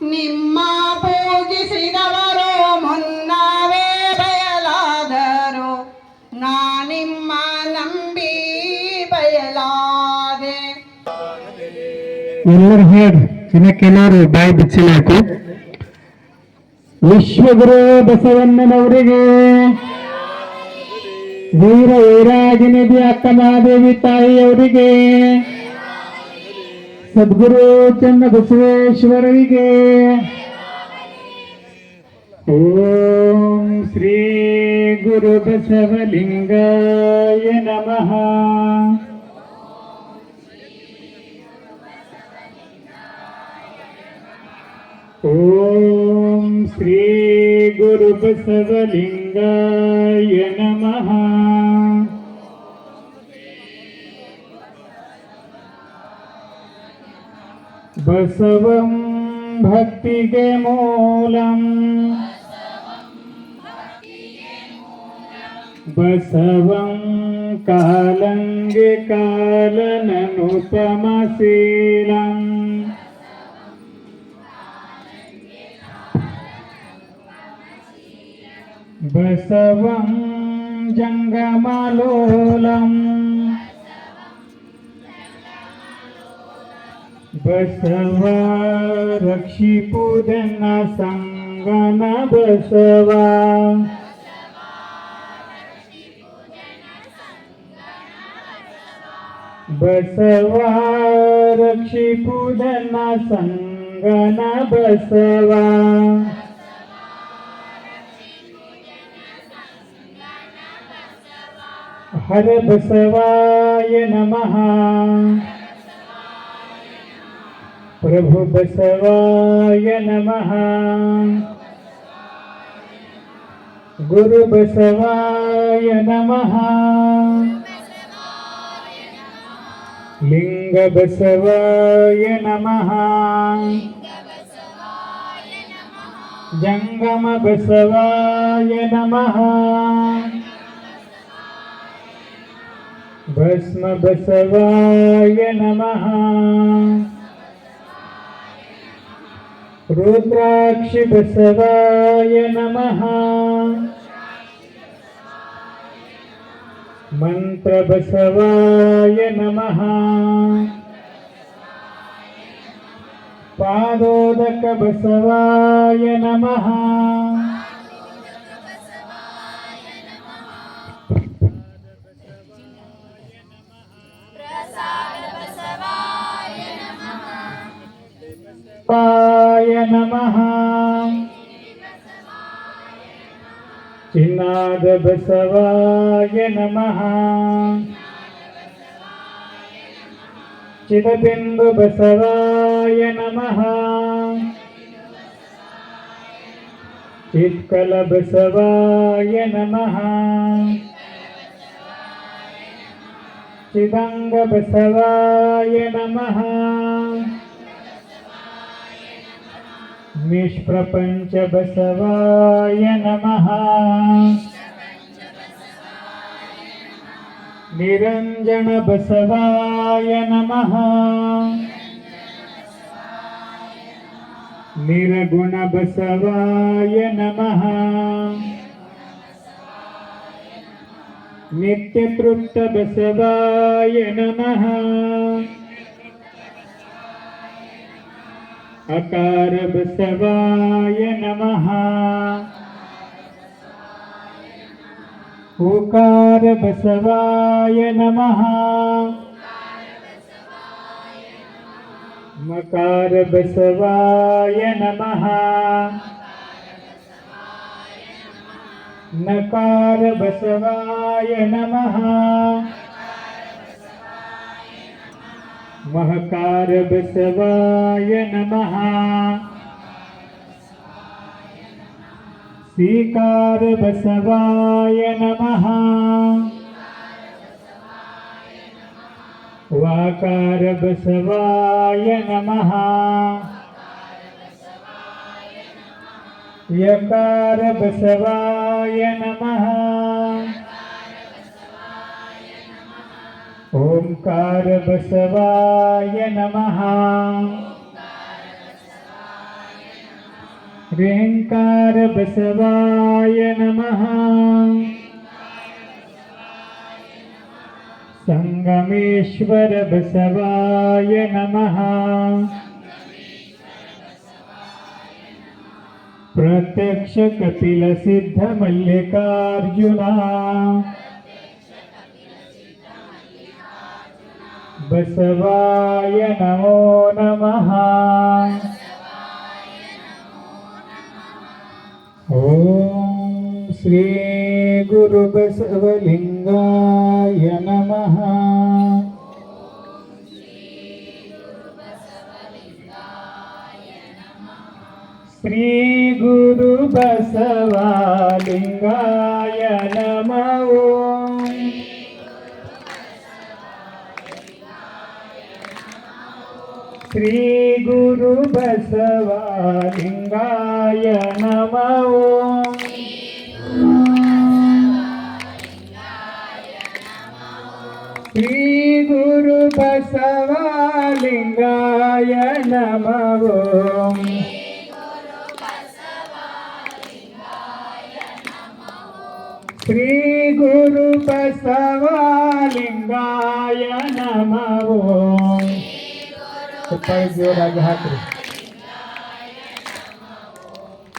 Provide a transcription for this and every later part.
ನಿಮ್ಮ ಪೂಜಿಸಿದವರು ಮುನ್ನವೇ ಬಯಲಾದರು, ನಾನಿಮ್ಮ ನಂಬಿ ಬಯಲಾದೆ. ಎಲ್ಲರ ಹೇಳಿ ಇನ್ನಕ್ಕೆಲ್ಲರೂ ಬಾಯಿ ಬಿಚ್ಚಲಾಕು. ವಿಶ್ವಗುರು ಬಸವಣ್ಣನವರಿಗೆ, ವೀರ ವೈರಾಗಿನಿಧಿ ಅಕ್ಕಮಹಾದೇವಿ ತಾಯಿಯವರಿಗೆ, ಸದ್ಗುರು ಚನ್ನಬಸವೇಶ್ವರರಿಗೆ, ಓಂ ಶ್ರೀ ಗುರು ಬಸವಲಿಂಗಾಯ ನಮಃ. ಓಂ ಶ್ರೀ ಗುರು ಬಸವಲಿಂಗಾಯ ನಮಃ. ಬಸವಂ ಭಕ್ತಿಗೆ ಮೂಲಂ, ಬಸವಂ ಕಾಲಂಗೆ ಕಾಲನನುಪಮಶೀಲಂ, ಬಸವಂ ಜಂಗಮಲೋಲಂ, ಬಸವ ರಕ್ಷಿಪುದನ ಸಂಗನ ಬಸವ, ಬಸವ ರಕ್ಷಿಪುದನ ಸಂಗನ ಬಸವ. ಹರ ಬಸವಾಯ ನಮಃ. ಪ್ರಭು ಬಸವಾಯ ನಮಃ. ಗುರು ಬಸವಾಯ ನಮಃ. ಲಿಂಗ ಬಸವಾಯ ನಮಃ. ಜಂಗಮ ಬಸವಾಯ ನಮಃ. ಭಸ್ಮ ಬಸವಾಯ ನಮಃ. ರುದ್ರಾಕ್ಷಿ ಬಸವಾಯ ನಮಃ. ಮಂತ್ರ ಬಸವಾಯ ನಮಃ. ಪಾದೋದಕ ಬಸವಾಯ ನಮಃ. ಪಾಯ ನಮಃ. ಚಿನ್ನಾದ ಬಸವಾಯ ನಮಃ. ಚಿದಬಿಂದು ಬಸವಾಯ ನಮಃ. ಚಿತ್ಕಲ ಬಸವಾಯ ನಮಃ. ಚಿದಂಗ ಬಸವಾಯ ನಮಃ. ನಿಷ್ಪ್ರಪಂಚ ಬಸವಾಯ ನಮಃ. ನಿರಂಜನ ಬಸವಾಯ ನಮಃ. ನಿರ್ಗುಣ ಬಸವಾಯ ನಮಃ. ನಿತ್ಯತೃಪ್ತ ಬಸವಾಯ ನಮಃ. ಅಕಾರ ಬಸವಾಯ ನಮಃ. ಓಕಾರ ಬಸವಾಯ ನಮಃ. ಮಕಾರ ಬಸವಾಯ ನಮಃ. ನಕಾರ ಬಸವಾಯ ನಮಃ. ಮಹಕಾರ ಬಸವಾಯ ನಮಃ. ಸ್ವೀಕಾರ ಬಸವಾಯ ನಮಃ. ವಾಕಾರ ಬಸವಾಯ ನಮಃ. ಯಕಾರ ಬಸವಾಯ ನಮಃ. ಓಂಕಾರ ಬಸವಾಯ ನಮಃ. ರೇಂಕಾರ ಬಸವಾಯ ನಮಃ ಸಂಗಮೇಶ್ವರ ಬಸವಾಯ ನಮಃ ಪ್ರತ್ಯಕ್ಷ ಕಪಿಲ ಸಿದ್ಧ ಮಲ್ಲಿಕಾರ್ಜುನ ಬಸವಾಯ ನಮೋ ನಮಃ ಓಂ ಶ್ರೀ ಗುರು ಬಸವಲಿಂಗಾಯ ನಮಃ ಶ್ರೀ ಗುರು ಬಸವಲಿಂಗಾಯ ನಮಃ ಶ್ರೀ ಗುರು ಬಸವಲಿಂಗಾಯ ನಮಃ ಶ್ರೀ ಗುರು ಬಸವಲಿಂಗಾಯ ನಮಃ ಶ್ರೀ ಗುರು ಬಸವಲಿಂಗಾಯ ನಮಃ ಸ್ವಲ್ಪ ಜೋರಾಗಿ ಹಾಕ್ರಿ.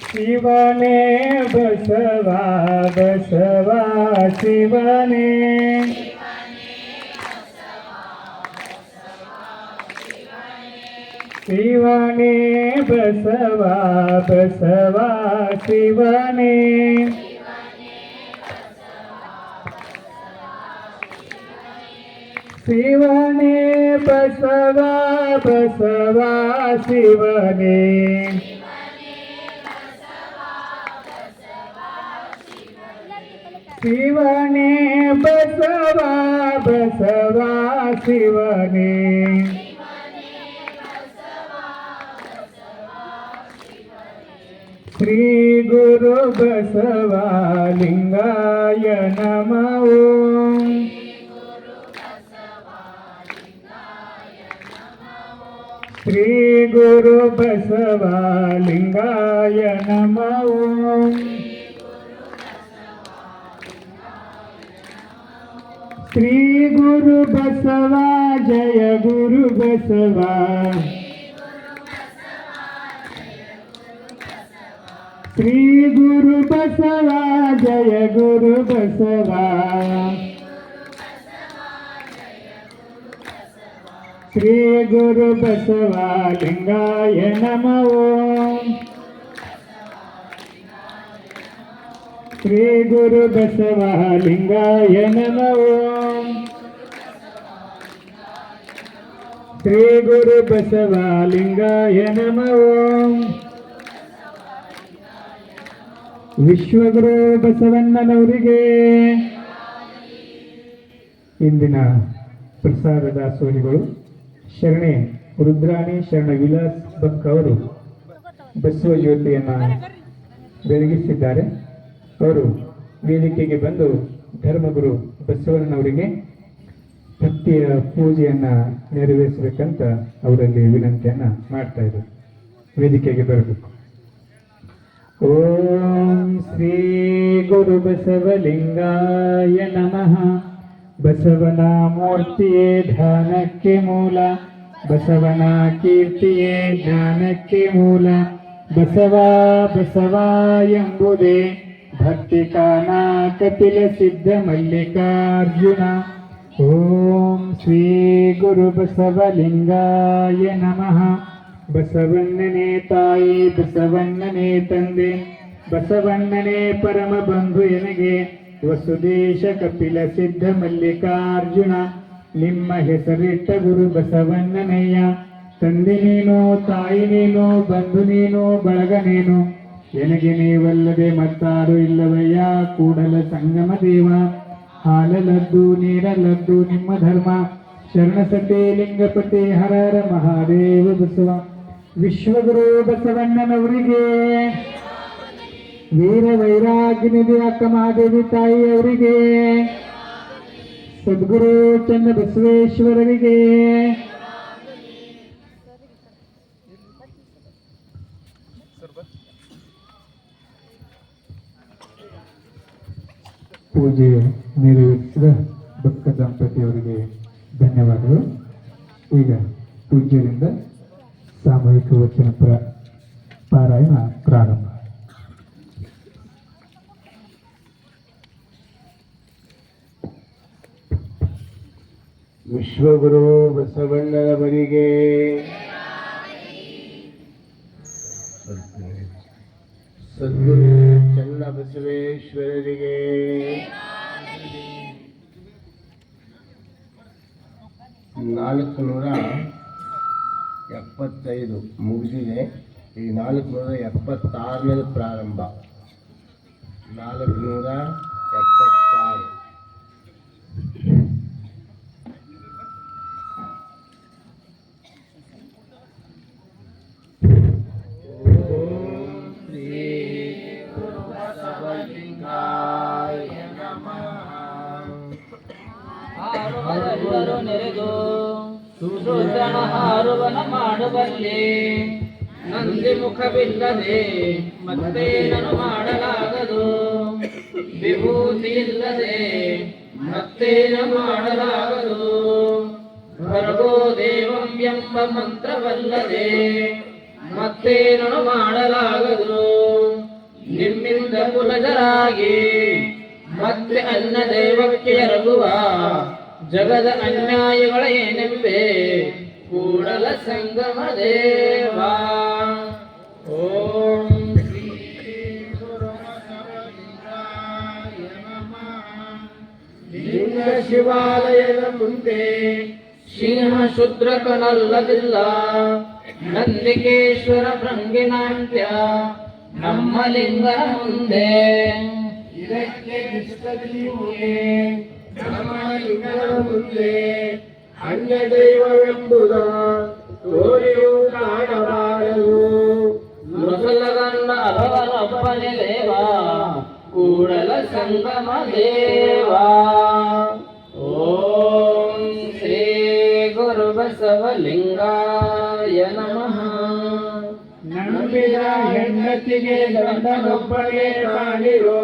ಶಿವನೇ ಬಸವ ಬಸವ ಶಿವನೇ ಶಿವನೇ ಬಸವ ಬಸವ ಶಿವನೇ ಶಿವನೇ ಬಸವ ಬಸವ ಶಿವನೇ ಶಿವನೇ ಬಸವ ಬಸವ ಶಿವನೇ ಶ್ರೀ ಗುರು ಬಸವಲಿಂಗಾಯ ನಮಃ ಶ್ರೀ ಗುರು ಬಸವಲಿಂಗಾಯ ನಮಃ ಶ್ರೀ ಗುರು ಬಸವ ಜಯ ಗುರು ಬಸವ ಶ್ರೀ ಗುರು ಬಸವ ಜಯ ಗುರು ಬಸವ ಶ್ರೀ ಗುರು ಬಸವಲಿಂಗಾಯ ನಮಃ ಶ್ರೀ ಗುರು ಬಸವಲಿಂಗಾಯ ನಮಃ ಶ್ರೀ ಗುರು ಬಸವಲಿಂಗಾಯ ನಮಃ ವಿಶ್ವಗುರು ಬಸವಣ್ಣನವರಿಗೆ ಇಂದಿನ ಪ್ರಸಾದ ದಾಸೋಹಿಗಳು ಶರಣೆ ರುದ್ರಾಣಿ ಶರಣ ವಿಲಾಸ್ ಬಕ್ ಅವರು ಬಸವ ಜ್ಯೋತಿಯನ್ನು ಬೆಳಗಿಸಿದ್ದಾರೆ. ಅವರು ವೇದಿಕೆಗೆ ಬಂದು ಧರ್ಮಗುರು ಬಸವಣ್ಣನವರಿಗೆ ಭಕ್ತಿಯ ಪೂಜೆಯನ್ನು ನೆರವೇರಿಸಬೇಕಂತ ಅವರಲ್ಲಿ ವಿನಂತಿಯನ್ನು ಮಾಡ್ತಾ ಇದ್ದಾರೆ. ವೇದಿಕೆಗೆ ಬರಬೇಕು. ಓಂ ಶ್ರೀ ಗುರು ಬಸವಲಿಂಗಾಯ ನಮಃ. ಬಸವನ ಮೂರ್ತಿಯೇ ಧ್ಯಾನಕ್ಕೆ ಮೂಲ, ಬಸವನ ಕೀರ್ತಿಯೇ ಜ್ಞಾನಕ್ಕೆ ಮೂಲ. ಬಸವ ಬಸವ ಎಂಬುದೇ ಭಕ್ತಿ ಕಾನ ಕಪಿಲ ಸಿದ್ಧ ಮಲ್ಲಿಕಾರ್ಜುನ. ಓಂ ಶ್ರೀ ಗುರು ಬಸವಲಿಂಗಾಯ ನಮಃ. ಬಸವಣ್ಣನೇ ತಾಯಿ ಬಸವಣ್ಣನೇ ತಂದೆ, ಬಸವಣ್ಣನೇ ಪರಮ ಬಂಧು ಎನಗೆ. ವಸುದೇಶ ಕಪಿಲ ಸಿದ್ಧ ಮಲ್ಲಿಕಾರ್ಜುನ, ನಿಮ್ಮ ಹೆಸರಿಟ್ಟ ಗುರು ಬಸವಣ್ಣನಯ್ಯ. ತಂದೆ ನೀನು, ತಾಯಿ ನೀನು, ಬಂಧು ನೀನು, ಬಳಗ ನೀನು, ಎನಗೆ ನೀವಲ್ಲದೆ ಮತ್ತಾರು ಇಲ್ಲವಯ್ಯ. ಕೂಡಲ ಸಂಗಮ ದೇವ, ಹಾಲಲದ್ದು ನೀರಲದ್ದು ನಿಮ್ಮ ಧರ್ಮ. ಶರಣಸತೆ ಲಿಂಗಪತಿ ಹರರ ಮಹಾದೇವ ಬಸವ. ವಿಶ್ವಗುರು ಬಸವಣ್ಣನವರಿಗೆ, ವೀರ ವೈರಾಗ್ಯನಿಧಿ ಅಕ್ಕ ಮಹಾದೇವಿ ತಾಯಿಯವರಿಗೆ, ಸದ್ಗುರು ಚನ್ನ ಬಸವೇಶ್ವರರಿಗೆ, ಪೂಜೆ ನೆರವೇರಿಸಿದ ಭಕ್ತ ದಂಪತಿಯವರಿಗೆ ಧನ್ಯವಾದಗಳು. ಈಗ ಪೂಜ್ಯರಿಂದ ಸಾಮೂಹಿಕ ವಚನ ಪಾರಾಯಣ ಪ್ರಾರಂಭ. ವಿಶ್ವಗುರು ಬಸವಣ್ಣನವರಿಗೆ, ಸದ್ಗುರು ಚನ್ನಬಸವೇಶ್ವರರಿಗೆ, 475 ಮುಗಿದಿದೆ. ಈ 476ನೇ ಪ್ರಾರಂಭ. 476. ಹಾರುವರೆಲ್ಲರೂ ನೆರೆದು ಸುಸೂಚನ ಹಾರುವನ ಮಾಡಬಲ್ಲೆ, ನಂದಿ ಮುಖವಿಲ್ಲದೆ ಮತ್ತೇನನು ಮಾಡಲಾಗದು, ವಿಭೂತಿ ಇಲ್ಲದೆ ಮತ್ತೇನು ಮಾಡಲಾಗದು, ಭರ್ಗೋ ದೇವಂ ಎಂಬ ಮಂತ್ರವಲ್ಲದೆ ಮತ್ತೇನನು ಮಾಡಲಾಗದು, ನಿಮ್ಮಿಂದ ಕುಲಜರಾಗಿ ಮತ್ತೆ ಅನ್ನ ದೈವಕ್ಕೆ ಎರಗುವ ಜಗದ ಅನ್ಯಾಯಗಳ ಏನೆಂಬೆ ಕೂಡಲ ಸಂಗಮ ದೇವ. ಓಂ ಶ್ರೀ ಗುರು ಬಸವಲಿಂಗಾಯ ನಮಃ. ಲಿಂಗ ಶಿವಾಲಯದ ಮುಂದೆ ಸಿಂಹ ಶೂದ್ರಕನಲ್ಲದಿಲ್ಲ, ನಂದಿಕೇಶ್ವರ ಭೃಂಗಿನಾಟ್ಯ ನಮ್ಮ ಲಿಂಗನ ಮುಂದೆ. ಇದಕ್ಕೆ ಕೃಷ್ಣದೀವುಗೆ ನಮ್ಮ ಲಿಂಗನ ಮುಂದೆ ಅನ್ಯ ದೈವವೆಂಬುದ ತೋರಿಯೂ ಕಾಣಬಾರದು. ಮುಸಲಗನ್ನ ಅವರೊಬ್ಬನೇ ದೇವ, ಕೂಡಲ ಸಂಗಮ ದೇವ. ಓಂ ಶ್ರೀ ಗುರು ಬಸವಲಿಂಗಾಯ ನಮಃ. ನಂಬಿದ ಹೆಂಡತಿಗೆ ಗಂಡನೊಬ್ಬನೇ ಕಾಣಿರೋ,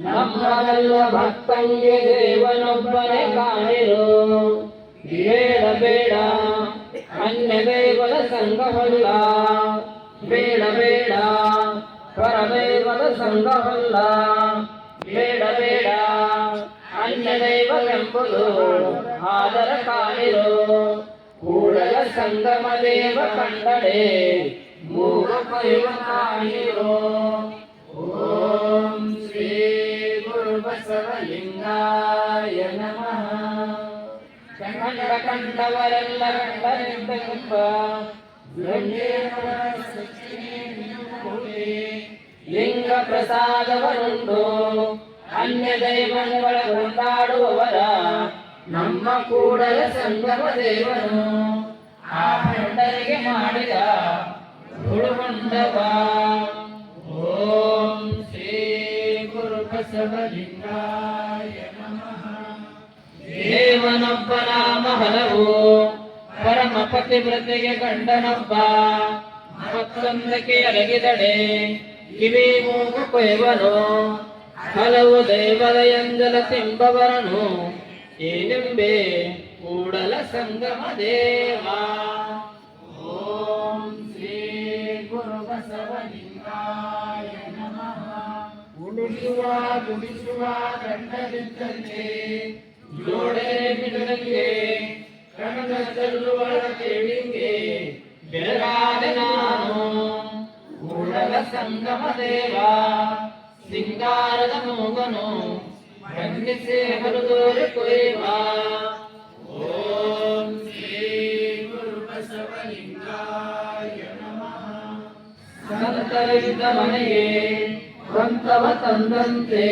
ನಮ್ಮದಲ್ಲ ಭಕ್ತಂಗೆ ದೇವನೊಬ್ಬನೇ ಕಾಣಿರೋ. ಬೇಡ ಬೇಡ ಅನ್ಯ ದೈವದ ಸಂಘವಲ್ಲ, ಬೇಡ ಬೇಡ ಪರದೈವದ ಸಂಘವಲ್ಲ, ಬೇಡ ಬೇಡ ಅನ್ಯ ದೈವವೆಂಬುದು ಆದರ ಕಾಣಿರೋ. ಕೂಡಲ ಸಂಗಮ ದೇವ ಕಂಡಡೆ ಮೂಗ ಕೈವ ಕಾಣಿರೋ. ಓಂ ಶ್ರೀ ಗುರು ಬಸವಲಿಂಗಾಯ ನಮಃ. ಕಂಡವರೆಲ್ಲ ಕಂಡನೆಂಬ ಲಿಂಗ ಪ್ರಸಾದವನುಂಡು, ಅನ್ಯ ದೈವಗಳ ಕೊಂಡಾಡುವವರ ನಮ್ಮ ಕೂಡಲ ಸಂಗಮ ದೇವನು. ಆ ಕಂಡರಿಗೆ ಮಾಡಿದ ಹುಳುಗೊಂಡವ. ಓಂ ಶ್ರೀ ಗುರು ಬಸವಲಿಂಗಾಯ ನಮಃ. ದೇವನೊಬ್ಬ ನಾಮ ಹಲವು, ಪರಮ ಪತಿವ್ರತೆಗೆ ಗಂಡನೊಬ್ಬ, ಮತ್ತೊಂದಕ್ಕೆ ಅರಗಿದಡೆ ಕಿವಿ ಮೂಗು ಕೊಯ್ವನು, ಹಲವು ದೈವದ ಎಂದಲ ತಿಂಬವರನು ಏನೆಂಬೆ ಕೂಡಲ ಸಂಗಮ ದೇವ. ಓಂ ಶ್ರೀ ಗುರು ಬಸವಲಿಂಗಾಯ ನಮಃ. ಉಳಿಸುವ ಗುಡಿಸುವ ಗಂಡನಿದ್ದಂತೆ, ಜೋಡೆ ಬಿಡದಂಗೆ ಕಣದ ಚೆಲ್ಲುವಳ ಕೇಳಿಂಗೆ ಬೆಳಗಾದೆ ನಾನು. ಕೂಡಲ ಸಂಗಮ ದೇವ ಸಿಂಗಾರದ ಮೂಗನು, ಬಂಧಿಸಿ ಹರಿದೋರು ಕೊಯ್ವ. ಓಂ ಶ್ರೀ ಗುರು ಬಸವಲಿಂಗಾಯ ನಮಃ. ಸಂತರಿದ್ದ ಮನೆಗೆ ಸ್ವಂತವ ತಂದಂತೆ,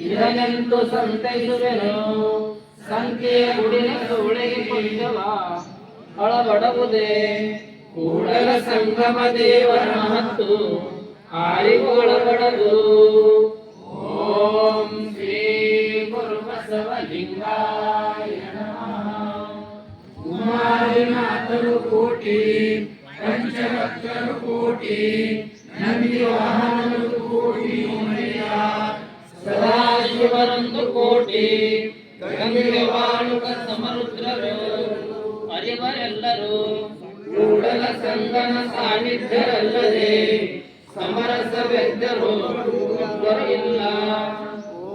ಇದನೆಂದು ಸಂತೈಸುವೆನು, ಸಂಖ್ಯೆಯ ಗುಡಿನ ಸೋಳೆಗೆ ಕೊಂಚವ ಅಳಬಡವುದೇ. ಕೂಡಲ ಸಂಗಮ ದೇವರ ಮಹತ್ತು ಆರಿಗೂ ಒಳಬಡದು. ಓಂ ಶ್ರೀ ಗುರು ಬಸವಲಿಂಗಾಯ ನಮಃ. ಕುಮಾರಿನಾಥರು ಕೋಟಿ, ಪಂಚಭಕ್ತರು ಕೋಟಿ, ನಂದಿ ವಾಹನರು ಕೋಟಿ, ಸದಾಶಿವರೊಂದು ಕೋಟಿ ಗಂಗೆ ವಾಳುಕ ಸಮರುದ್ರರು ಅರಿವರೆಲ್ಲರೂ ಕೂಡಲ ಸಂಗನ ಸಾನ್ನಿಧ್ಯರಲ್ಲದೆ ಸಮರಸವೆದ್ದರು ಇಲ್ಲ.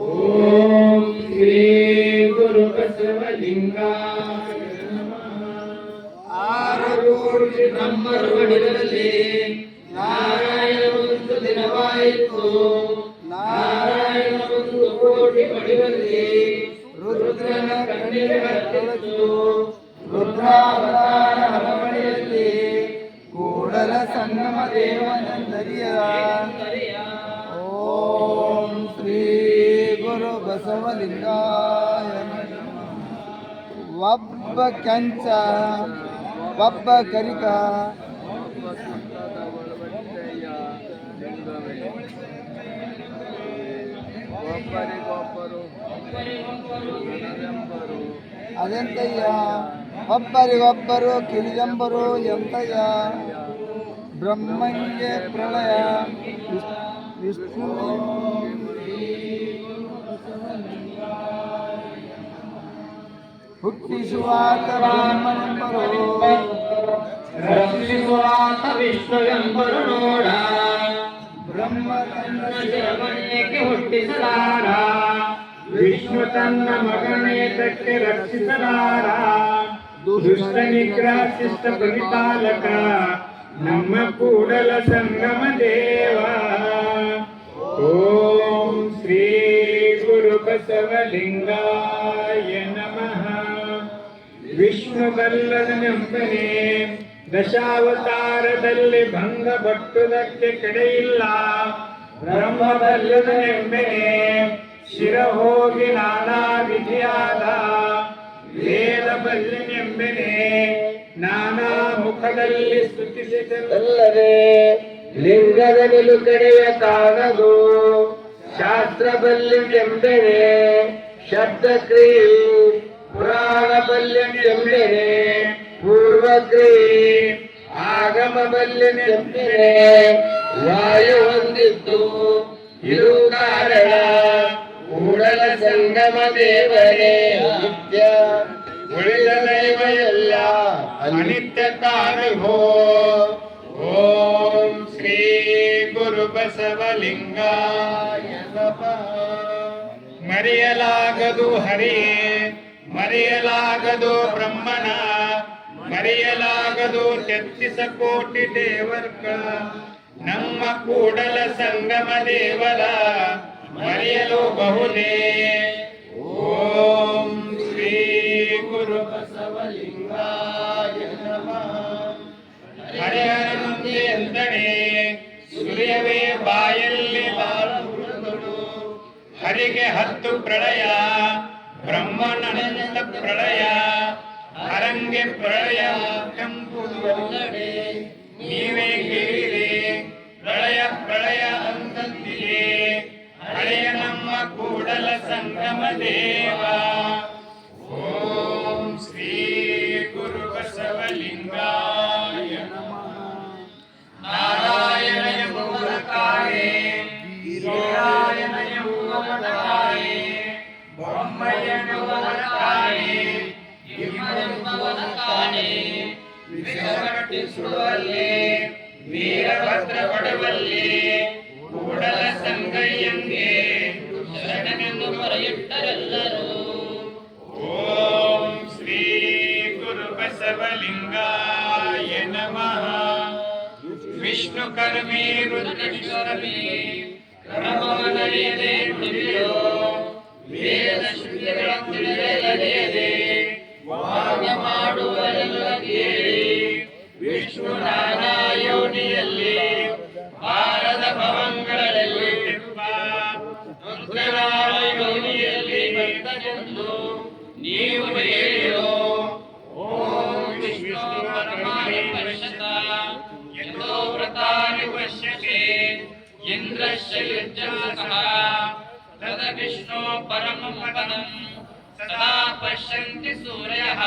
ಓಂ ಶ್ರೀ ಗುರು ಬಸವಲಿಂಗಾಯ ಆರು ಕೋಟಿ ಬ್ರಹ್ಮರು ಬಡಿರಲಿ ನಾರಾಯಣ ಒಂದು ದಿನವಾಯಿತು. ನಾರಾಯಣ ಒಂದು ಕೋಟಿ ಬಡಿರಲಿ ರುದ್ರನ ಕಣ್ಣಿಗೆ ಹತ್ತಿತ್ತು. ರುದ್ರಾವತಾರ ಹರಮಣಿಯಲ್ಲಿ ಕೂಡಲ ಸಂಗಮ ದೇವನಂದರಿಯ. ಓಂ ಶ್ರೀ ಗುರು ಬಸವಲಿಂಗಾಯ ನಮಃ. ಒಬ್ಬ ಕೆಂಚ ಒಬ್ಬ ಕರಿಕ ಅದೆಂತಯ್ಯ ಒಬ್ಬರಿಗೊಬ್ಬರು ಕಿರಿಯಂಬರು ಎಂತಯ್ಯ. ಬ್ರಹ್ಮಂಗೆ ಪ್ರಳಯ ವಿಷ್ಣು ಹುಟ್ಟಿಸುವಾತ ಬ್ರಹ್ಮನೆಂಬರು ರಕ್ಷಿಸುವಾತ ವಿಷ್ಣು ಎಂಬರು ನೋಡ. ಬ್ರಹ್ಮ ತನ್ನ ಶಿರವನ್ನೇಕೆ ಹುಟ್ಟಿಸಲಾರ, ವಿಷ್ಣು ತನ್ನ ಮಗನೇತಕ್ಕೆ ರಕ್ಷಿಸಲಾರ. ದುಷ್ಟ ನಿಗ್ರಹ ಶಿಷ್ಟ ಪರಿಪಾಲಕ ನಮ್ಮ ಕೂಡಲ ಸಂಗಮ ದೇವ. ಓಂ ಶ್ರೀ ಗುರು ಬಸವಲಿಂಗಾಯ ನಮಃ. ವಿಷ್ಣು ಬಲ್ಲದನೆಂಬನೆ ದಶಾವತಾರದಲ್ಲಿ ಭಂಗ ಬಟ್ಟುದಕ್ಕೆ ಕಡೆಯಿಲ್ಲ. ಬ್ರಹ್ಮ ಬಲ್ಲದನೆಂಬನೆ ಶಿರ ಹೋಗಿ ನಾನಾ ವಿಧಿಯಾದ. ವೇದ ಬಲ್ಲನೆಂಬನೆ ನಾನಾ ಮುಖದಲ್ಲಿ ಸ್ತುತಿಸಿದಲ್ಲದೆ ಲಿಂಗದ ನಿಲುಗಡೆಯ ಕಾಣದು. ಶಾಸ್ತ್ರ ಬಲ್ಲೆಂಬೆನೆ ಶಬ್ದಕ್ರಿಯೆ, ಪುರಾಣ ಬಲ್ಲೆಂಬೆನೆ ಪೂರ್ವಕ್ರಿಯೆ, ಆಗಮ ಬಲ್ಲೆಂಬೆನೆ ವಾಯು ಹೊಂದಿತ್ತು. ಇದು ಕಾರಣ ಕೂಡಲ ಸಂಗಮ ದೇವರೇ ನಿತ್ಯ. ಉಳಿದ ದೈವ ಎಲ್ಲ ಅನಿತ್ಯ ಕಾಣುವೋ. ಓಂ ಶ್ರೀ ಗುರು ಬಸವಲಿಂಗಾಯ ನಮಃ. ಮರೆಯಲಾಗದು ಹರಿಯೇ, ಮರೆಯಲಾಗದು ಬ್ರಹ್ಮನ, ಮರೆಯಲಾಗದು 33 ಕೋಟಿ ದೇವರ್ಗ. ನಮ್ಮ ಕೂಡಲ ಸಂಗಮ ದೇವರ ಮರೆಯಲು ಬಹುದೇ. ಓಂ ಶ್ರೀ ಗುರು ಬಸವಲಿಂಗಾಯ ನಮಃ. ಹರಿಹರನೊಂದೇ ಎಂದಣೆ ಸೂರ್ಯವೇ ಬಾಯಲ್ಲಿ ಬಾಳುವುದು. ಹರಿಗೆ 10 ಪ್ರಳಯ, ಬ್ರಹ್ಮನಂತ ಪ್ರಳಯ, ಹರಂಗೆ ಪ್ರಳಯ ಎಂಬುದು ಎಲ್ಲಡೆ. ನೀವೇ ಕೇಳಿರಿ ಪ್ರಳಯ ಪ್ರಳಯ ಅಂತಂದಿದೆ ಹಳೆಯ ನಮ್ಮ ಕೂಡಲ ಸಂಗಮ ದೇವ. ಓಂ ಶ್ರೀ ಗುರು ಬಸವಲಿಂಗಾಯ ನಮಃ. ನಾರಾಯಣ ಎಂಬುವರ ಕಾಯೆ, ನಾರಾಯಣ ಎಂಬುವರ ಕಾಯೆ, ಬ್ರಹ್ಮಯ್ಯನವರ ಕಾಯೆ, ಎಂಬುವರ ಕಾಯೆ. ವಿಷವಟ್ಟಿಸುವಲ್ಲಿ ವೀರಭದ್ರ ಪಡುವಲ್ಲಿ ಕೂಡಲ ಸಂಗಯ್ಯಂಗೆ ಶರಣನೆಂದು ಮೊರೆಯಿಟ್ಟರೆಲ್ಲರೂ. ಓಂ ಶ್ರೀ ಗುರು ಬಸವಲಿಂಗಾಯ ನಮಃ. ವಿಷ್ಣು ಕರ್ಮಿ ರುದ್ರೇಶ್ವರಮಿ ಕ್ರಮವನರಿಯದೆ ನುಡಿಯೋ. ವೇದ ಶ್ರುತಿಗಳ ತಿಳಿಯದೆ ವಾದ ಮಾಡುವರೆಲ್ಲ ಕೇಳಿ. ವಿಷ್ಣು ನಾನಾ ಯೋನಿಯಲ್ಲಿ ಭಾರದ ಭವಂಗಳಲ್ಲಿ ಯೋನಿಯಲ್ಲಿ ಬಂದನೆಂದು ನೀವು ಹೇಳಿರೋ. ಓಂ ವಿಷ್ಣು ಪರಮಾಣಿ ಪಶ್ಯತ ಎಂದೋ ವ್ರತಾನಿ ಪಶ್ಯತೆ ಇಂದ್ರಶ್ಯ ಯುಜ್ಜಸಃ. ತದ ವಿಷ್ಣು ಪರಮಂ ಪದಂ ಸದಾ ಪಶ್ಯಂತಿ ಸೂರ್ಯಃ.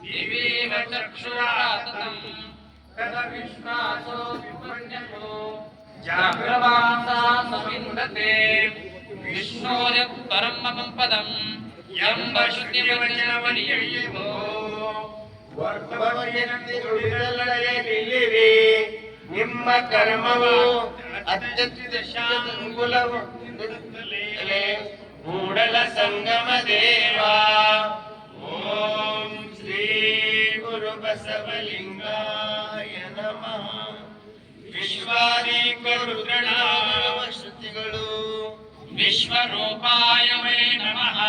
ದಿವೇವ ಚಕ್ಷುಷಾ ತತಂ ತದ ವಿಶ್ವಾಸೋ ವಿಪರ್ಯತೋ. ಜಾಗ್ರವಾಸಾ ಸವಿಂದತೆ ವಿಷ್ಣೋರಪರಮಂ ಪದಂ ಎಂಬ ಶ್ರುತಿ ವಚನವನಿಯೋ ವರ್ತಮಾನದಲ್ಲಿ ನುಡಿದಲ್ಲದೆ ನಿಲ್ಲಿರಿ ನಿಮ್ಮ ಕರ್ಮವು ಅತ್ಯಂತ ಶಾಂಗುಲವು ಮೂಡಲ ಸಂಗಮ ದೇವ ಓಂ ಶ್ರೀ ಗುರು ಬಸವಲಿಂಗಾಯ ನಮಃ. ವಿಶ್ವಾನೇಕ ರುದ್ರನಾಮ ಶ್ರುತಿಗಳು ವಿಶ್ವರೂಪಾಯ ವೈ ನಮಃ.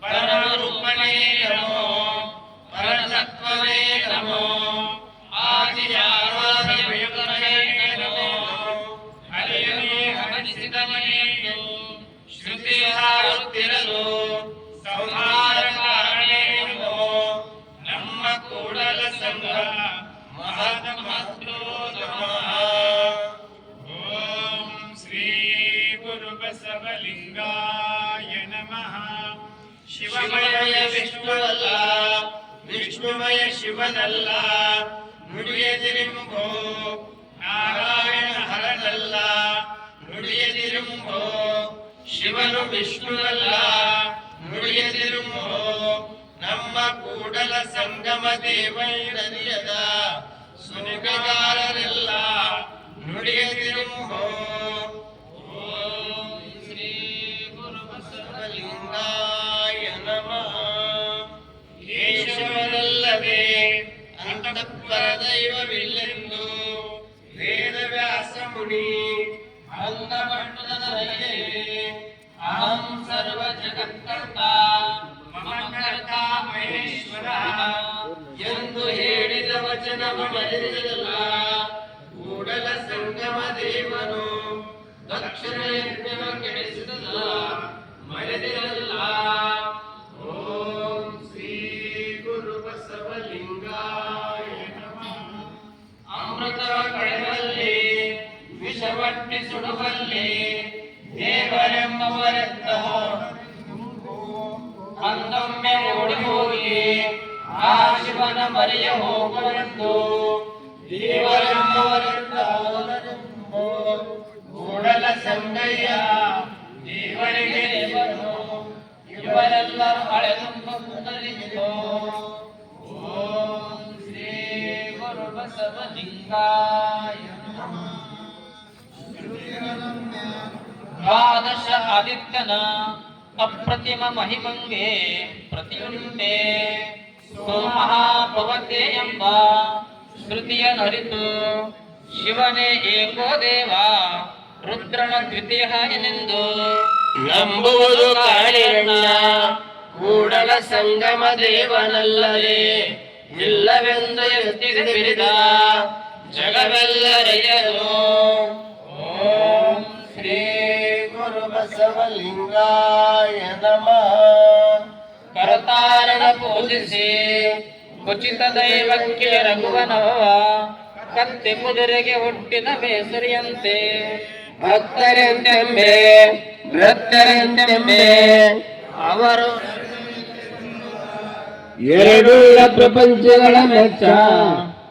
ಪರಮರೂಪನೇ ನಮೋ ಪರತತ್ವವೇ ನಮೋ ಆದಿಯಾರಾಧನೆ ನಮೋ ಹರಿಯನೇ ಹರಿಸಿದವನೇನು ಶ್ರುತಿ ಹಾರುತ್ತಿರಲು ಸಂಹಾರ ಕಾರಣೇ ನಮೋ ನಮ್ಮ ಕೂಡಲ ಸಂಘ ಮಹತ್ಮಹತ್ತೋ ನಮಃ. ಓಂ ಶ್ರೀ ಗುರು ಬಸವಲಿಂಗಾಯ ನಮಃ. ಶಿವಮಯ ವಿಷ್ಣುವಲ್ಲ ವಿಷ್ಣುಮಯ ಶಿವನಲ್ಲ ನುಡಿಯದಿರುಂಬೋ ನಾರಾಯಣ ಹರನಲ್ಲ ನುಡಿಯದಿರುಂಬೋ ಶಿವನು ವಿಷ್ಣುವಲ್ಲ ನುಡಿಯದಿರುಂಬೋ ನಮ್ಮ ಕೂಡಲ ಸಂಗಮ ದೇವೈರರಿಯದ ಸುನಿಗಾರರೆಲ್ಲ ನುಡಿಯದಿರುಂಬೋ. ಓಂ ಶ್ರೀ ಗುರು ಬಸವಲಿಂಗಾಯ ನಮಃ. ಕೇಶವನಲ್ಲದೆ ಅಂತಃಪರ ದೈವವಿಲ್ಲೆಂದು ವೇದವ್ಯಾಸ ಮುನಿ ಅಂಗಪಟ್ಟಣದಲ್ಲಿ ಅಹಂ ಸರ್ವ ಜಗತ್ಕರ್ತ ಮಮ ಕರ್ತ ಮಹೇಶ್ವರ ಎಂದು ಹೇಳಿದ ವಚನವ ಮರೆತಿರಲ್ಲ ಕೂಡಲ ಸಂಗಮ ದೇವನು ದಕ್ಷಿಣ ಯಜ್ಞವ ಕೆಡಿಸಿದಲ್ಲ ಮರೆತಿರಲ್ಲ. ಓಂ ಶ್ರೀ ಗುರು ಬಸವಲಿಂಗಾಯ ನಮಃ. ಅಮೃತ ಕಳೆದಲ್ಲಿ ವಿಷವಟ್ಟಿ ಸುಡುವಲ್ಲಿ ದೇವರೆಂಬವರೆತ್ತೋ ಅಂದೊಮ್ಮೆ ಓಡಿ ಹೋಗಿ ಆ ಶಿವನ ಮರೆಯ ಹೋಗುವೆಂದು ದೇವರೆಂಬವರೆತ್ತೋ ಕೂಡಲ ಸಂಗಯ್ಯ ದೇವರಿಗೆ ದೇವರು ಇವರೆಲ್ಲ ಅಳೆದುಂಬುತ್ತಲಿದ್ದೋ. ಓಂ ಶ್ರೀ ಗುರು ಬಸವಲಿಂಗಾಯ ನಮಃ. ದ್ವಾದಶ ಆದಿತ್ಯನ ಅಪ್ರತಿಮ ಮಹಿಮಂಗೆ ಪ್ರತಿಯುಂಟೆ ಸೋಮಹಾಪವತೆ ಎಂಬ ಶ್ರುತಿಯ ನರಿತು ಶಿವನೇ ಏಕೋ ದೇವ ರುದ್ರನ ದ್ವಿತೀಯ ಎನೆಂದು ನಂಬುವುದು ಕಾಣಿರಣ್ಣ ಕೂಡಲ ಸಂಗಮ ದೇವನಲ್ಲದೆ ಇಲ್ಲವೆಂದು ಎತ್ತಿದೆ ಬಿರಿದ ಜಗವೆಲ್ಲರೆಯದು. ಓಂ ಶ್ರೀ ಗುರು ಬಸವಲಿಂಗಾಯ ನಮಃ. ಕರತಾರನ ಪೂಜಿಸಿ ಕುಚಿತ ದೈವಕ್ಕೆ ರಘುವನವ ಕತ್ತೆ ಕುದುರೆಗೆ ಹುಟ್ಟಿದ ಬೇಸರಿಯಂತೆ ಭಕ್ತರೆಂದೆಂಬೆ ಭಕ್ತರೆಂದೆಂಬೆ ಅವರು ಎರಡುಳ್ಳ ಪ್ರಪಂಚಗಳ ಮೆಚ್ಚ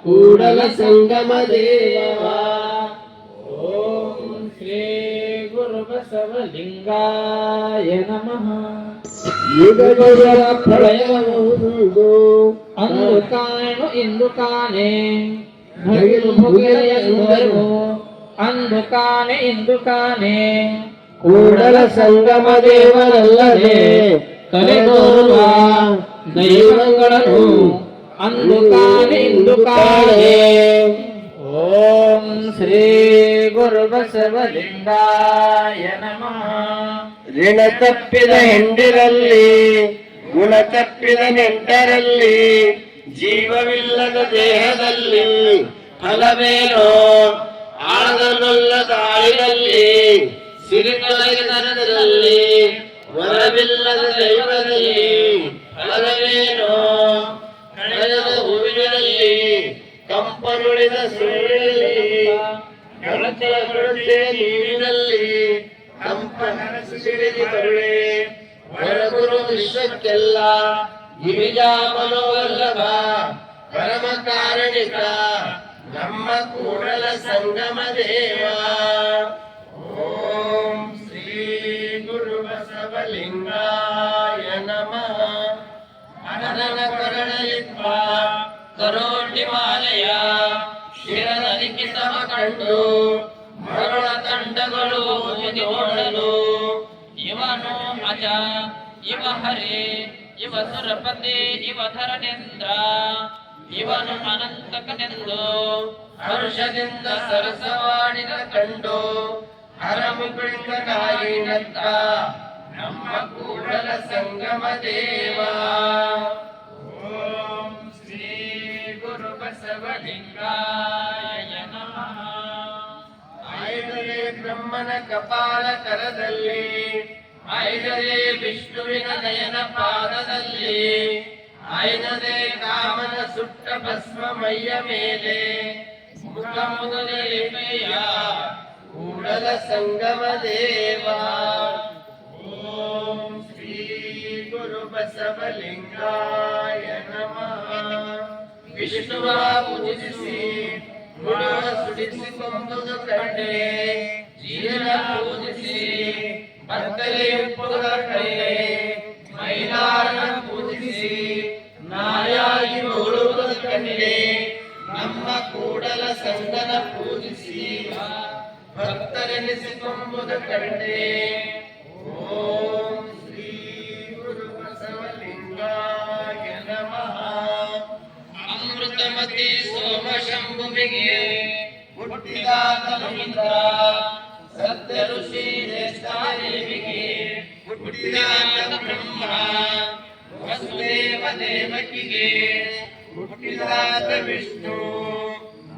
ಕೂಡಲ ಸಂಗಮ ದೇವ. ಓಂ ಶ್ರೀ ಗುರು ಬಸವಲಿಂಗಾಯ ನಮಃ. ಯುಗಗಳ ಪ್ರಳಯವುದು ಅಂದು ಕಾಣು ಇಂದು ಕಾಣೆ ಭಗಿಲು ಭುಗಿಲ ಎಂದರು ಅಂದು ಕಾಣೆ ಇಂದು ಕಾಣೆ ಕೂಡಲ ಸಂಗಮ ದೇವನಲ್ಲದೆ ತಲೆದೋರುವ ದೈವಗಳನ್ನು ಅಂದು ಕಾಣೆ ಇಂದು ಕಾಣೆ. ಓಂ ಶ್ರೀ ಗುರು ಬಸವಲಿಂಗಾಯ ನಮಃ. ಋಣ ತಪ್ಪಿದ ಹೆಂಡಿರಲ್ಲಿ ಗುಣ ತಪ್ಪಿದ ನೆಂಟರಲ್ಲಿ ಜೀವವಿಲ್ಲದ ದೇಹದಲ್ಲಿ ಫಲವೇನೋ ಆಳದಲ್ಲದ ಆಳಿನಲ್ಲಿ ಸಿರಿತೊಲಗಿದರಲ್ಲಿ ವರವಿಲ್ಲದ ದೈವದಲ್ಲಿ ಫಲವೇನೋ ಕಳೆದ ಹೂವಿನಲ್ಲಿ ಕಂಪನುಳಿದ ಸುಳಿಯಲ್ಲಿ ಗಳತೆ ನೀರಿನಲ್ಲಿ ಕಂಪನ ಸಿಡಿದು ಕರುಳೆ ವರಗುರು ವಿಶ್ವಕ್ಕೆಲ್ಲ ಗಿರಿಜಾಮನೋವಲ್ಲಭ ಪರಮ ಕಾರಣಿಕ ನಮ್ಮ ಕೂಡಲ ಸಂಗಮ ದೇವ. ಓಂ ಶ್ರೀ ಗುರು ಕರೋಟಿಮಾಲೆಯ ಶಿರದ ಲಿಖಿತವ ಕಂಡು ಮರುಳ ತಂಡಗಳು ನೋಡಲು ಇವನು ಅಜ ಇವ ಹರಿ ಇವ ಸುರಪತಿ ಇವ ಧರಣೇಂದ್ರ ಇವನು ಅನಂತಕನೆಂದು ಹರ್ಷದಿಂದ ಸರಸವಾಡಿದ ಕಂಡು ಹರಮುಕೃಂಗನಾಗಿನಂತ ನಮ್ಮ ಕೂಡಲ ಸಂಗಮ ದೇವ. ಓಂ ಶ್ರೀ ಗುರು ಬಸವಲಿಂಗಾಯ ನಮಃ. ಐದನೇ ಬ್ರಹ್ಮನ ಕಪಾಲ ಕರದಲ್ಲಿ, ಐದನೇ ವಿಷ್ಣುವಿನ ನಯನ ಪಾದದಲ್ಲಿ, ಐದನೇ ಕಾಮನ ಸುಟ್ಟ ಭಸ್ಮ ಮೈಯ ಮೇಲೆ, ಮುಖ ಮೊದಲೆಯ ಕೂಡಲ ಸಂಗಮ ದೇವ. ಓಂ ಶ್ರೀ ಗುರು ಬಸವಲಿಂಗಾಯ ನಮಃ. ವಿಷ್ಣುವ ಪೂಜಿಸಿ ಗುರುವ ಸುಡಿಸಿಕೊಂಬುದು ಕಂಡೆ, ಜೀವನ ಪೂಜಿಸಿ ಬತ್ತಲೆಯುಪ್ಪುವ ಕಂಡೆ, ಮೈಲಾರನ ಪೂಜಿಸಿ ನಾಯಾಗಿ ಉಳುವುದು ಕಂಡೆ, ನಮ್ಮ ಕೂಡಲ ಸಂಗನ ಪೂಜಿಸಿ ಭಕ್ತರೆನಿಸಿಕೊಂಬುದು ಕಂಡೆ. ಓಂ ಶ್ರೀ ಗುರು ಬಸವಲಿಂಗಾಯ ನಮಃ. ಅಮೃತಮತಿ ಸೋಮ ಶಂಭುವಿಗೆ ಹುಟ್ಟಿದಾದ ಮಹಿಂದ್ರ, ಸತ್ಯ ಋಷಿ ಜ್ಯೇಷ್ಠಾದೇವಿಗೆ ಹುಟ್ಟಿದಾದ ಬ್ರಹ್ಮ, ವಸುದೇವ ದೇವಕಿಗೆ ಹುಟ್ಟಿದಾದ ವಿಷ್ಣು,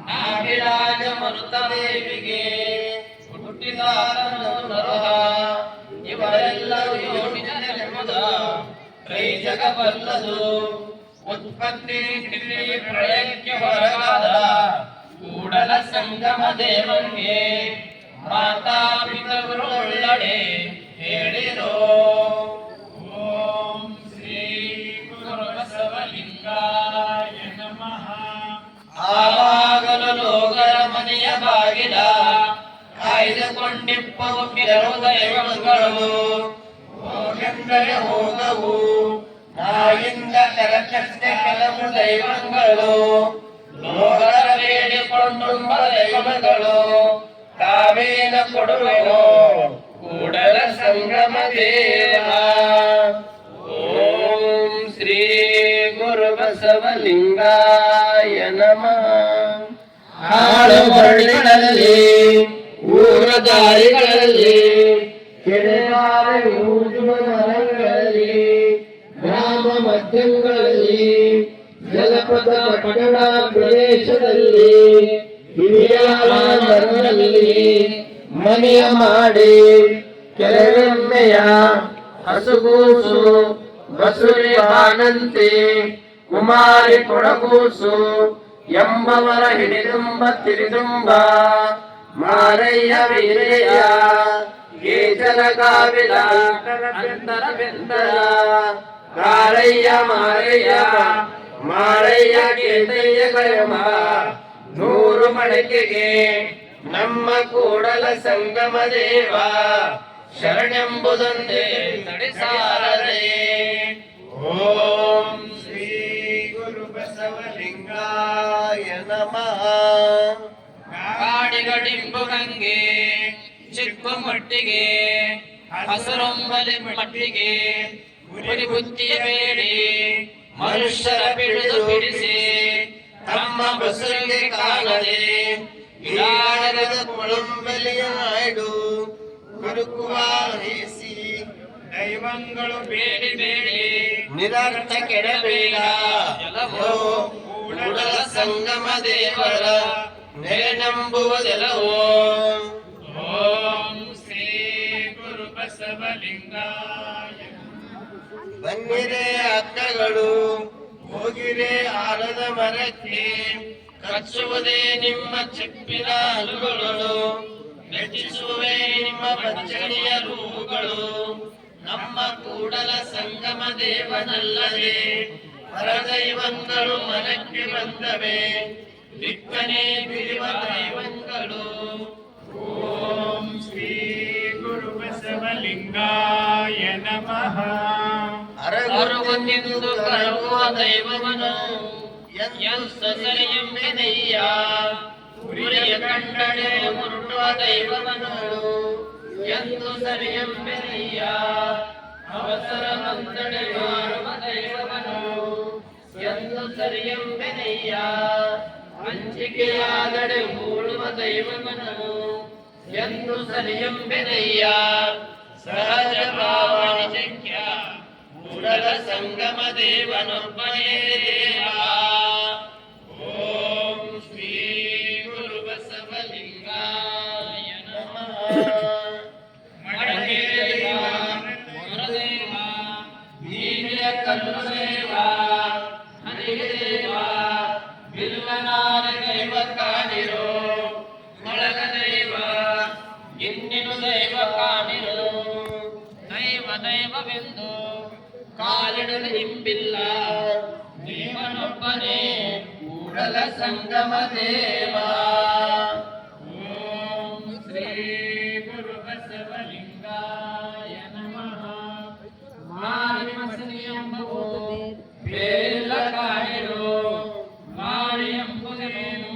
ನಾಗಿರಾಜ ಮರುತ ದೇವಿಗೆ ಹುಟ್ಟಿದಾದ ನರಹ, ಇವರೆಲ್ಲರೂ ಯೋಗಿನ ಜನ್ಮದ ಕೈ ಜಗಬಲ್ಲದು. ಉತ್ಪತ್ತಿ ಸ್ಥಿತಿ ಪ್ರಳಯಕ್ಕೆ ಹೊರಗಾದ ಕೂಡಲ ಸಂಗಮ ದೇವನಿಗೆ ಮಾತಾ ಪಿತೃಗಳೊಳ್ಳಡೆ ಹೇಳಿರೋ. ಓಂ ಶ್ರೀ ಗುರು ಬಸವಲಿಂಗಾಯ ನಮಃ. ಆವಾಗಲು ಲೋಗರ ಮನೆಯ ಬಾಗಿಲ ಕಾಯ್ದುಕೊಂಡಿಪ್ಪವು ಕೆಲವು ದೈವಗಳು, ಹೋಗೆಂದರೆ ಹೋಗವು ನಾಯಿಂದ ಕರಕಷ್ಟೆ ಕೆಲವು ದೈವಗಳು, ಲೋಗರ ಬೇಡಿಕೊಂಡುಂಬ ದೈವಗಳು ತಾವೇನ ಕೊಡುವೆನೋ ಕೂಡಲ ಸಂಗಮ ದೇವ. ಓಂ ಶ್ರೀ ಗುರು ಬಸವಲಿಂಗಾಯ ನಮಃ. ಹಾಳು ಬಳ್ಳಿಗಳಲ್ಲಿ, ಊರ ದಾರಿಗಳಲ್ಲಿ, ಕೆರೆದಾರ ಊಜುವ ಮರಗಳಲ್ಲಿ, ಗ್ರಾಮ ಮಧ್ಯಗಳಲ್ಲಿ, ಜಲಪದ ಪಟ್ಟಣ ಪ್ರದೇಶದಲ್ಲಿ, ಹಿರಿಯಾಳ ಮರದಲ್ಲಿ ಮನೆಯ ಮಾಡಿ ಕೆರೆಮ್ಮೆಯ ಹಸುಗೂಸು ಬಸುರಿ ಬಾನಂತೆ ಕುಮಾರಿ ಕೊಡಗೂಸು ಎಂಬವರ ಹಿಡಿದುಂಬ ತಿರಿದುಂಬ ಮಾರಯ್ಯ ವೀರಯ್ಯ ಕೇಚಲ ಕಾವಿಲ ಅಂತರ ಬೆಂತರ ಕಾರಯ್ಯ ಮಾರಯ್ಯ ಮಾರಯ್ಯ ಕೇತಯ್ಯ ಕಯಮ ನೂರು ಮಡಕೆಗೆ ನಮ್ಮ ಕೂಡಲ ಸಂಗಮ ದೇವ ಶರಣೆಂಬುದೊಂದೇ ನಡೆಸಾರದೆ. ಓಂ ಶ್ರೀ ಗುರು ಬಸವಲಿಂಗಾಯ ನಮಃ. ಕಾಡಿಗಡಿಂಬು ಗಂಗೆ ಚಿಕ್ಕು ಮಟ್ಟಿಗೆ ಹಸುರೊಂಬಲಿ ಮಟ್ಟಿಗೆ ಗುರಿ ಬುದ್ಧಿಯ ಬೇಡಿ ಮನುಷ್ಯರ ಬಿಡಿದು ಬಿಡಿಸಿ ತಮ್ಮ ಬಸುರಿಗೆ ಕಾಣದೆ ಇಡಾಡದ ಕೊಳಂಬಲಿಯ ನಾಯ್ಡು ಗುರುಕುವ ಹರಿಸಿ ದೈವಂಗಳು ಬೇಡಿ ಬೇಡಿ ನಿರರ್ಥ ಕೆಡಬೇಡ ಎಲ್ಲವೋ ಕೂಡಲ ಸಂಗಮ ದೇವರ ನೆರೆನಂಬುವುದೆಲ್ಲವೋ. ಓಂ ಶ್ರೀ ಗುರು ಬಸವಲಿಂಗಾಯ. ಬನ್ನಿರೆ ಅಕ್ಕಗಳು ಹೋಗಿರೆ ಆಲದ ಮರಕ್ಕೆ, ಕಚ್ಚುವುದೇ ನಿಮ್ಮ ಚಿಪ್ಪಿನ ಹಲುಗಳು, ಮೆಚ್ಚಿಸುವೆ ನಿಮ್ಮ ಪಂಚಣಿಯ ರೂಗಳು. ನಮ್ಮ ಕೂಡಲ ಸಂಗಮ ದೇವನಲ್ಲದೆ ಪರದೈವಂಗಳು ಮನಕ್ಕೆ ಬಂದವೆ, ದಿಕ್ಕನೆ ಬಿಡುವ ದೈವಂಗಳು. ಓಂ ಶ್ರೀ ಗುರು ಬಸವಲಿಂಗಾಯ ನಮಃ. ಅರಗುರುವನೆಂದು ಕರೆಯುವ ದೈವವನು ಎಂದು ಸರಿಯಂಬೆನಯ್ಯ ಉರಿಯ ಕಂಡಡೆ ಮುರುಟುವ ದೈವವನು ಎಂದು ಸರಿಯಂಬೆನಯ್ಯ ಅವಸರ ಮಂದಡೆ ಮಾರುವ ದೈವವನು ಎಂದು ಸರಿಯಂಬೆನಯ್ಯ ಅಂಜಿಕೆಯಾದಡೆ ಮೂಳುವ ದೈವವನು ಎಂದು ಸರಿಯಂಬೆನಯ್ಯ ಸಹಜ ಭಾವನಿಜಕ್ಯ ಮೂಡಲ ಸಂಗಮ ದೇವನೊಬ್ಬನೇ ದೇವ. ಓಂ ಶ್ರೀ ಗುರು ಬಸವಲಿಂಗಾಯ ನಮಃ. ಮಡದೇವ ಮುರದೇವ ಬೀದಿಯ ಕಲ್ಲು ದೇವ ಹರಿಗೆ ದೇವ ಬಿಲ್ಲನಾರ ದೈವ ಕಾಣಿರೋ ಮೊಳಗ ದೈವ ಇನ್ನಿನು ದೈವ ಕಾಣಿರೋ ದೈವ ದೈವವೆಂದು ಕಾಲಿಡಲು ಇಂಬಿಲ್ಲ ದೇವನೊಬ್ಬನೇ ಕೂಡಲ ಸಂಗಮ ದೇವ. ಓಂ ಶ್ರೀ ಗುರು ಬಸವಲಿಂಗಾಯ ನಮಃ. ಮಾರಿ ಮಸನಿ ಎಂಬುವು ಬೇರೆಲ್ಲ ಕಾಣಿರು ಮಾರಿ ಎಂಬುದೇನು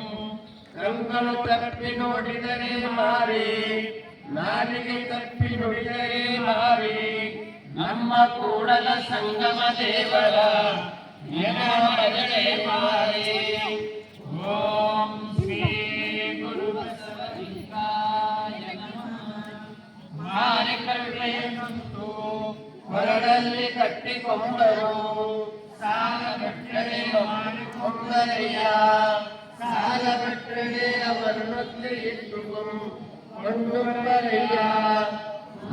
ಕಂಗಳು ತಪ್ಪಿ ನೋಡಿದರೆ ಮಾರಿ ನಾಲಿಗೆ ತಪ್ಪಿ ನುಡಿದರೆ ಮಾರಿ ನಮ್ಮ ಕೂಡಲ ಸಂಗಮ ದೇವರ ಭಜನೆ ಮಾರಿ. ಓಂ ಶ್ರೀ ಗುರು ಬಸವಲಿಂಗಾಯ ನಮಃ. ಮಾರಿ ಕಟ್ಟೆಯನ್ನುಂಟು ಹೊರಡಲ್ಲಿ ಕಟ್ಟಿಕೊಂಡರು ಸಾಲ ಕಟ್ಟಡೆ ಮಾಡಿಕೊಂಡರಯ್ಯ ಸಾಲ ಕಟ್ಟಡೆ ಅವರನ್ನೊತ್ತಿ ಇಟ್ಟುಕೊಂಡುಬರಯ್ಯ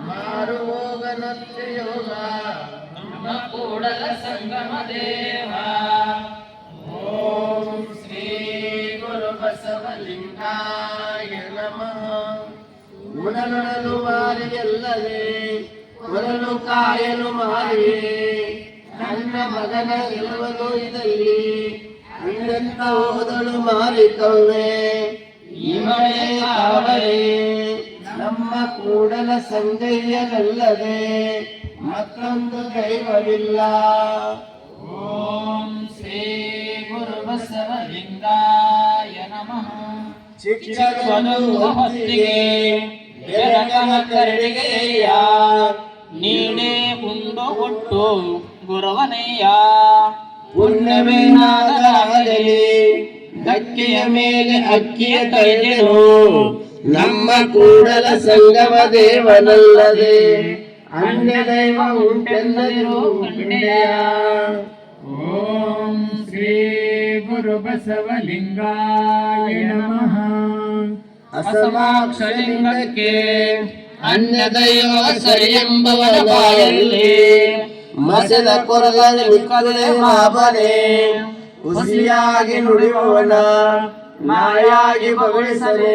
ಮಾರು ಹೋಗನೊತ್ತಿ ಯೋಗ ನಮ್ಮ ಕೂಡಲ ಸಂಗಮ ದೇವ. ಓಂ ಶ್ರೀ ಗುರು ಬಸವಲಿಂಗಾಯ ನಮಃ. ಉಣಲು ಮಾರಿಯಲ್ಲದೆ ಹೊರಲು ಕಾಯಲು ಮಾರಿ ನನ್ನ ಮಗನ ಗೆಲುವನು ಇದಲ್ಲಿ ಇನ್ನೆಂತ ಹೋದಳು ಮಾರಿಕವ್ವೆ ಇವಳೇ ಅವಳೇ ನಮ್ಮ ಕೂಡಲ ಸಂಗಯ್ಯನಲ್ಲದೆ ಮತ್ತೊಂದು ದೈವವಿಲ್ಲ. ಓಂ ಶ್ರೀ ಗುರು ಬಸವಲಿಂಗಾಯ ನಮಃ. ಶಿಕ್ಷಕನು ಹೊತ್ತಿಗೆ ಬೆರಗನ ಕರಡಿಗೆಯ ನೀನೇ ಮುಂದು ಕೊಟ್ಟು ಗುರುವನಯ್ಯ. ಪುಣ್ಯವೇನಾಗಲಿ ಧಕ್ಕೆಯ ಮೇಲೆ ಅಕ್ಕಿಯ ತೈದೆನು ನಮ್ಮ ಕೂಡಲ ಸಂಗಮ ದೇವನಲ್ಲದೆ ಅನ್ಯ ದೈವ ಉಂಟೆಲ್ಲದಿರು ಕಂಡೆಯ. ಓಂ ಶ್ರೀ ಗುರು ಬಸವಲಿಂಗಾಯ ನಮಃ. ಅಸಮಾಕ್ಷಲಿಂಗಕ್ಕೆ ಅನ್ಯ ದೈವ ಸರಿ ಎಂಬವನ ಬಾಯಲ್ಲಿ ಮಸದ ಕೊರಲ ನಿಕ್ಕಲೆ ಮಾಬನೆ ಹುಸಿಯಾಗಿ ನುಡಿಯುವವನ ನಾಯಾಗಿ ಬಗಳಿಸನೆ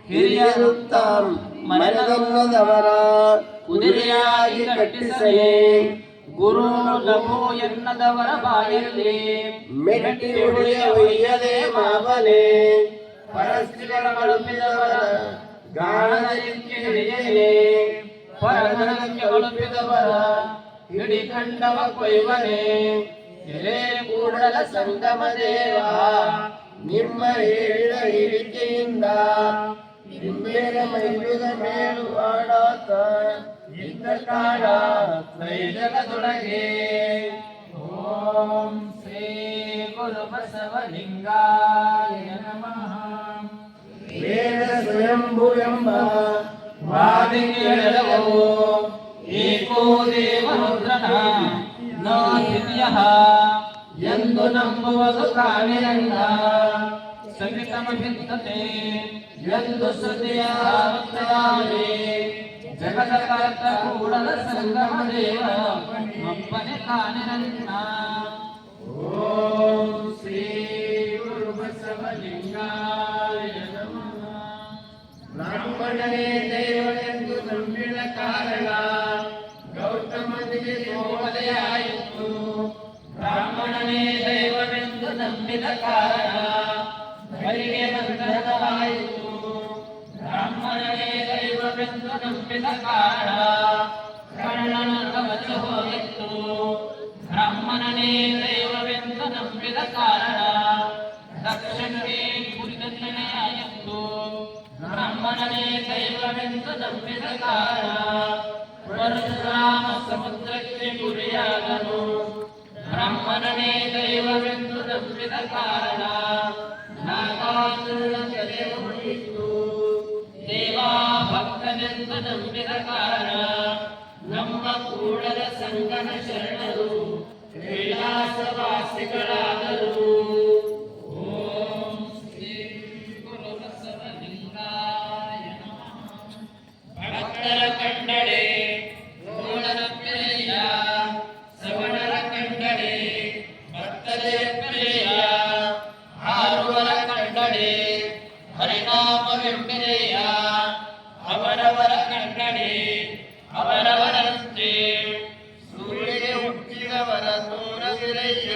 ಹಿರಿಯರುತ್ತ ಮನದಲ್ಲದವರ ಕುದುರೆಯಾಗಿ ಕಟ್ಟಿಸನೆ ಗುರು ಲಘು ಎನ್ನದವರ ಬಾಯಲ್ಲಿ ಮೆಟ್ಟಿ ಹೊಡೆಯ ಒಯ್ಯದೆ ಮಾಬನೆ ಪರಸ್ತ್ರೀಗಳ ಕಳುಪಿದವರ ಗಾಣದಕ್ಕೆ ಹಿಡಿಯನೆ ಪರಧನಕ್ಕೆ ಒಳುಪಿದವರ ಹಿಡಿಕಂಡವ ಕೊಯ್ವನೆ. ಎಲೆ ಕೂಡಲ ಸಂಗಮ ದೇವ ನಿಮ್ಮ ಹೇಳಿದ ಹೇಳಿಕೆಯಿಂದ ನಿಮ್ಮೇಲ ಮೈಲುದ ಮೇಲು ಆಡಾತ ಇದ್ದ ಕಾಲ ತ್ರೈಜಗದೊಳಗೆ. ಓಂ ಶ್ರೀ ಗುರು ಬಸವಲಿಂಗಾಯ ನಮಃ. ವೇದ ಸ್ವಯಂಭು ಎಂಬ ವಾದಿಗೆಳೆದವು ಏಕೋ ದೇವರುದ್ರನ ನ ದ್ವಿತೀಯಃ ಎಂದು ನಂಬುವುದು ಕಾಣಿರಂಗ ಸಂಗೀತಮಭಿತ್ತತೆ ಎಂದು ಶ್ರುತಿಯ ಸಾರುತ್ತದಾನೆ. ಜಗದ ಕರ್ತ ಕೂಡಲ ಸಂಗಮ ದೇವ ಒಬ್ಬನೇ ಕಾಣಿರನ್ನ. ಓಂ ಶ್ರೀ ಗುರು ಬಸವಲಿಂಗಾಯ ನಮಃ. ಬ್ರಾಹ್ಮಣನೇ ದೈವವೆಂದು ನಂಬಿದ ಕಾರಣ ಗೌತಮನಿಗೆ ಸೋದೆಯಾಯಿತು. ಬ್ರಾಹ್ಮಣನೇ ದೈವವೆಂದು ನಂಬಿದ ಕಾರಣ ಬರಿಗೆ ಬಂಧನವಾಯಿತು. ಬ್ರಾಹ್ಮಣನೇ ದೈವವೆಂದು ನಂಬಿದ ಕಾರಣ ಕರ್ಣನ ಕವಚ ಹೋಯಿತು. ಬ್ರಾಹ್ಮಣನೇ ದೈವವೆಂದು ನಂಬಿದ ನಂಬಿದ ಕಾರಣ ದಕ್ಷನಿಗೆ ಕುರಿತನೆಯಾಯಿತು. ಬ್ರಾಹ್ಮಣನೇ ದೈವವೆಂದು ನಂಬಿದ ಕಾರಣ ಪರಶುರಾಮ ಸಮುದ್ರಕ್ಕೆ ಗುರಿಯಾದನು. ಬ್ರಾಹ್ಮಣನೇ ದೈವವೆಂದು ನಂಬಿದ ಕಾರಣ ನಾಗಾಸುರನ ತಲೆ ಹೋಯಿತು. ದೇವ ಭಕ್ತನೆಂದು ನಂಬಿದ ಕಾರಣ ನಮ್ಮ ಕೂಡಲ ಸಂಗನ ಶರಣರು ಕೈಲಾಸವಾಸಿಗಳಾದರು. ಓಂ ಶ್ರೀ ಗುರು ಬಸವಲಿಂಗಾಯ ನಮಃ. ಭಕ್ತರ ಕಂಡಡೆ ಗೋಳರ ಪ್ರಿಯ, ಸವಣರ ಕಂಡಡೆ ಭಕ್ತರೇ ಪ್ರಿಯ, ಹಾರುವರ ಕಂಡಡೆ ಹರಿನಾಮವೆಂಬೆರೆಯ, ಅವರವರ ಕಂಡಡೆ ಅವರವರಂತೆ ಸೂರ್ಯಗೆ ಹುಟ್ಟಿದವರ ತೋರದಿರಯ್ಯ.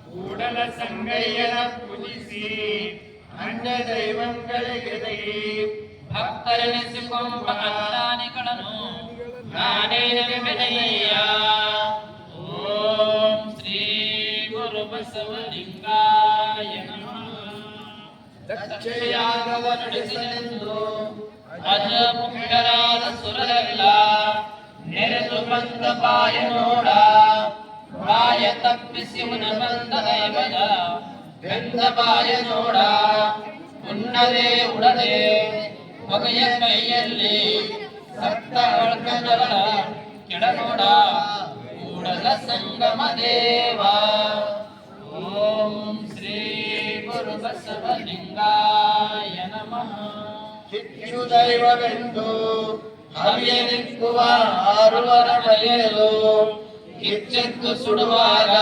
ಕೂಡಲ ಸಂಗಯ್ಯನ ಪೂಜಿಸಿ ಅನ್ಯ ದೈವಗಳಿಗೆ ಭಕ್ತರೆನಿಸಿಕೊಂಬ ಅಜ್ಞಾನಿಗಳನ್ನು ನಾನೇನೆಂಬೆನಯ್ಯ. ಓಂ ಶ್ರೀ ಗುರು ಬಸವಲಿಂಗಾಯ ನಮಃ. ದಕ್ಷಯಾಗವ ನಡೆಸಲೆಂದು ಅಜ ಮುಖ್ಯರಾದ ಸುರರೆಲ್ಲ ನೆರೆದು ಬಂದ ಬಾಯ ನೋಡ. ಬಾಯ ತಪ್ಪಿಸಿ ಮುನ ಬಂದ ದೈವದ ಬೆಂದ ಬಾಯ ನೋಡ. ಉಣ್ಣದೆ ಉಡದೆ ಹೊಗೆಯ ಕೈಯಲ್ಲಿ ಸಪ್ತ ಅಳ್ಕಗಳ ಕೆಡ ನೋಡ. ಕೂಡಲ ಸಂಗಮ ದೇವ. ಓಂ ಶ್ರೀ ಗುರು ಬಸವಲಿಂಗಾಯ ನಮಃ. ಕಿಚ್ಚು ದೈವವೆಂದು ಹರಿಯನಿಕ್ಕುವ ಆರುವರ ಮರೆಯಲು ಕಿಚ್ಚೆತ್ತು ಸುಡುವಾಗ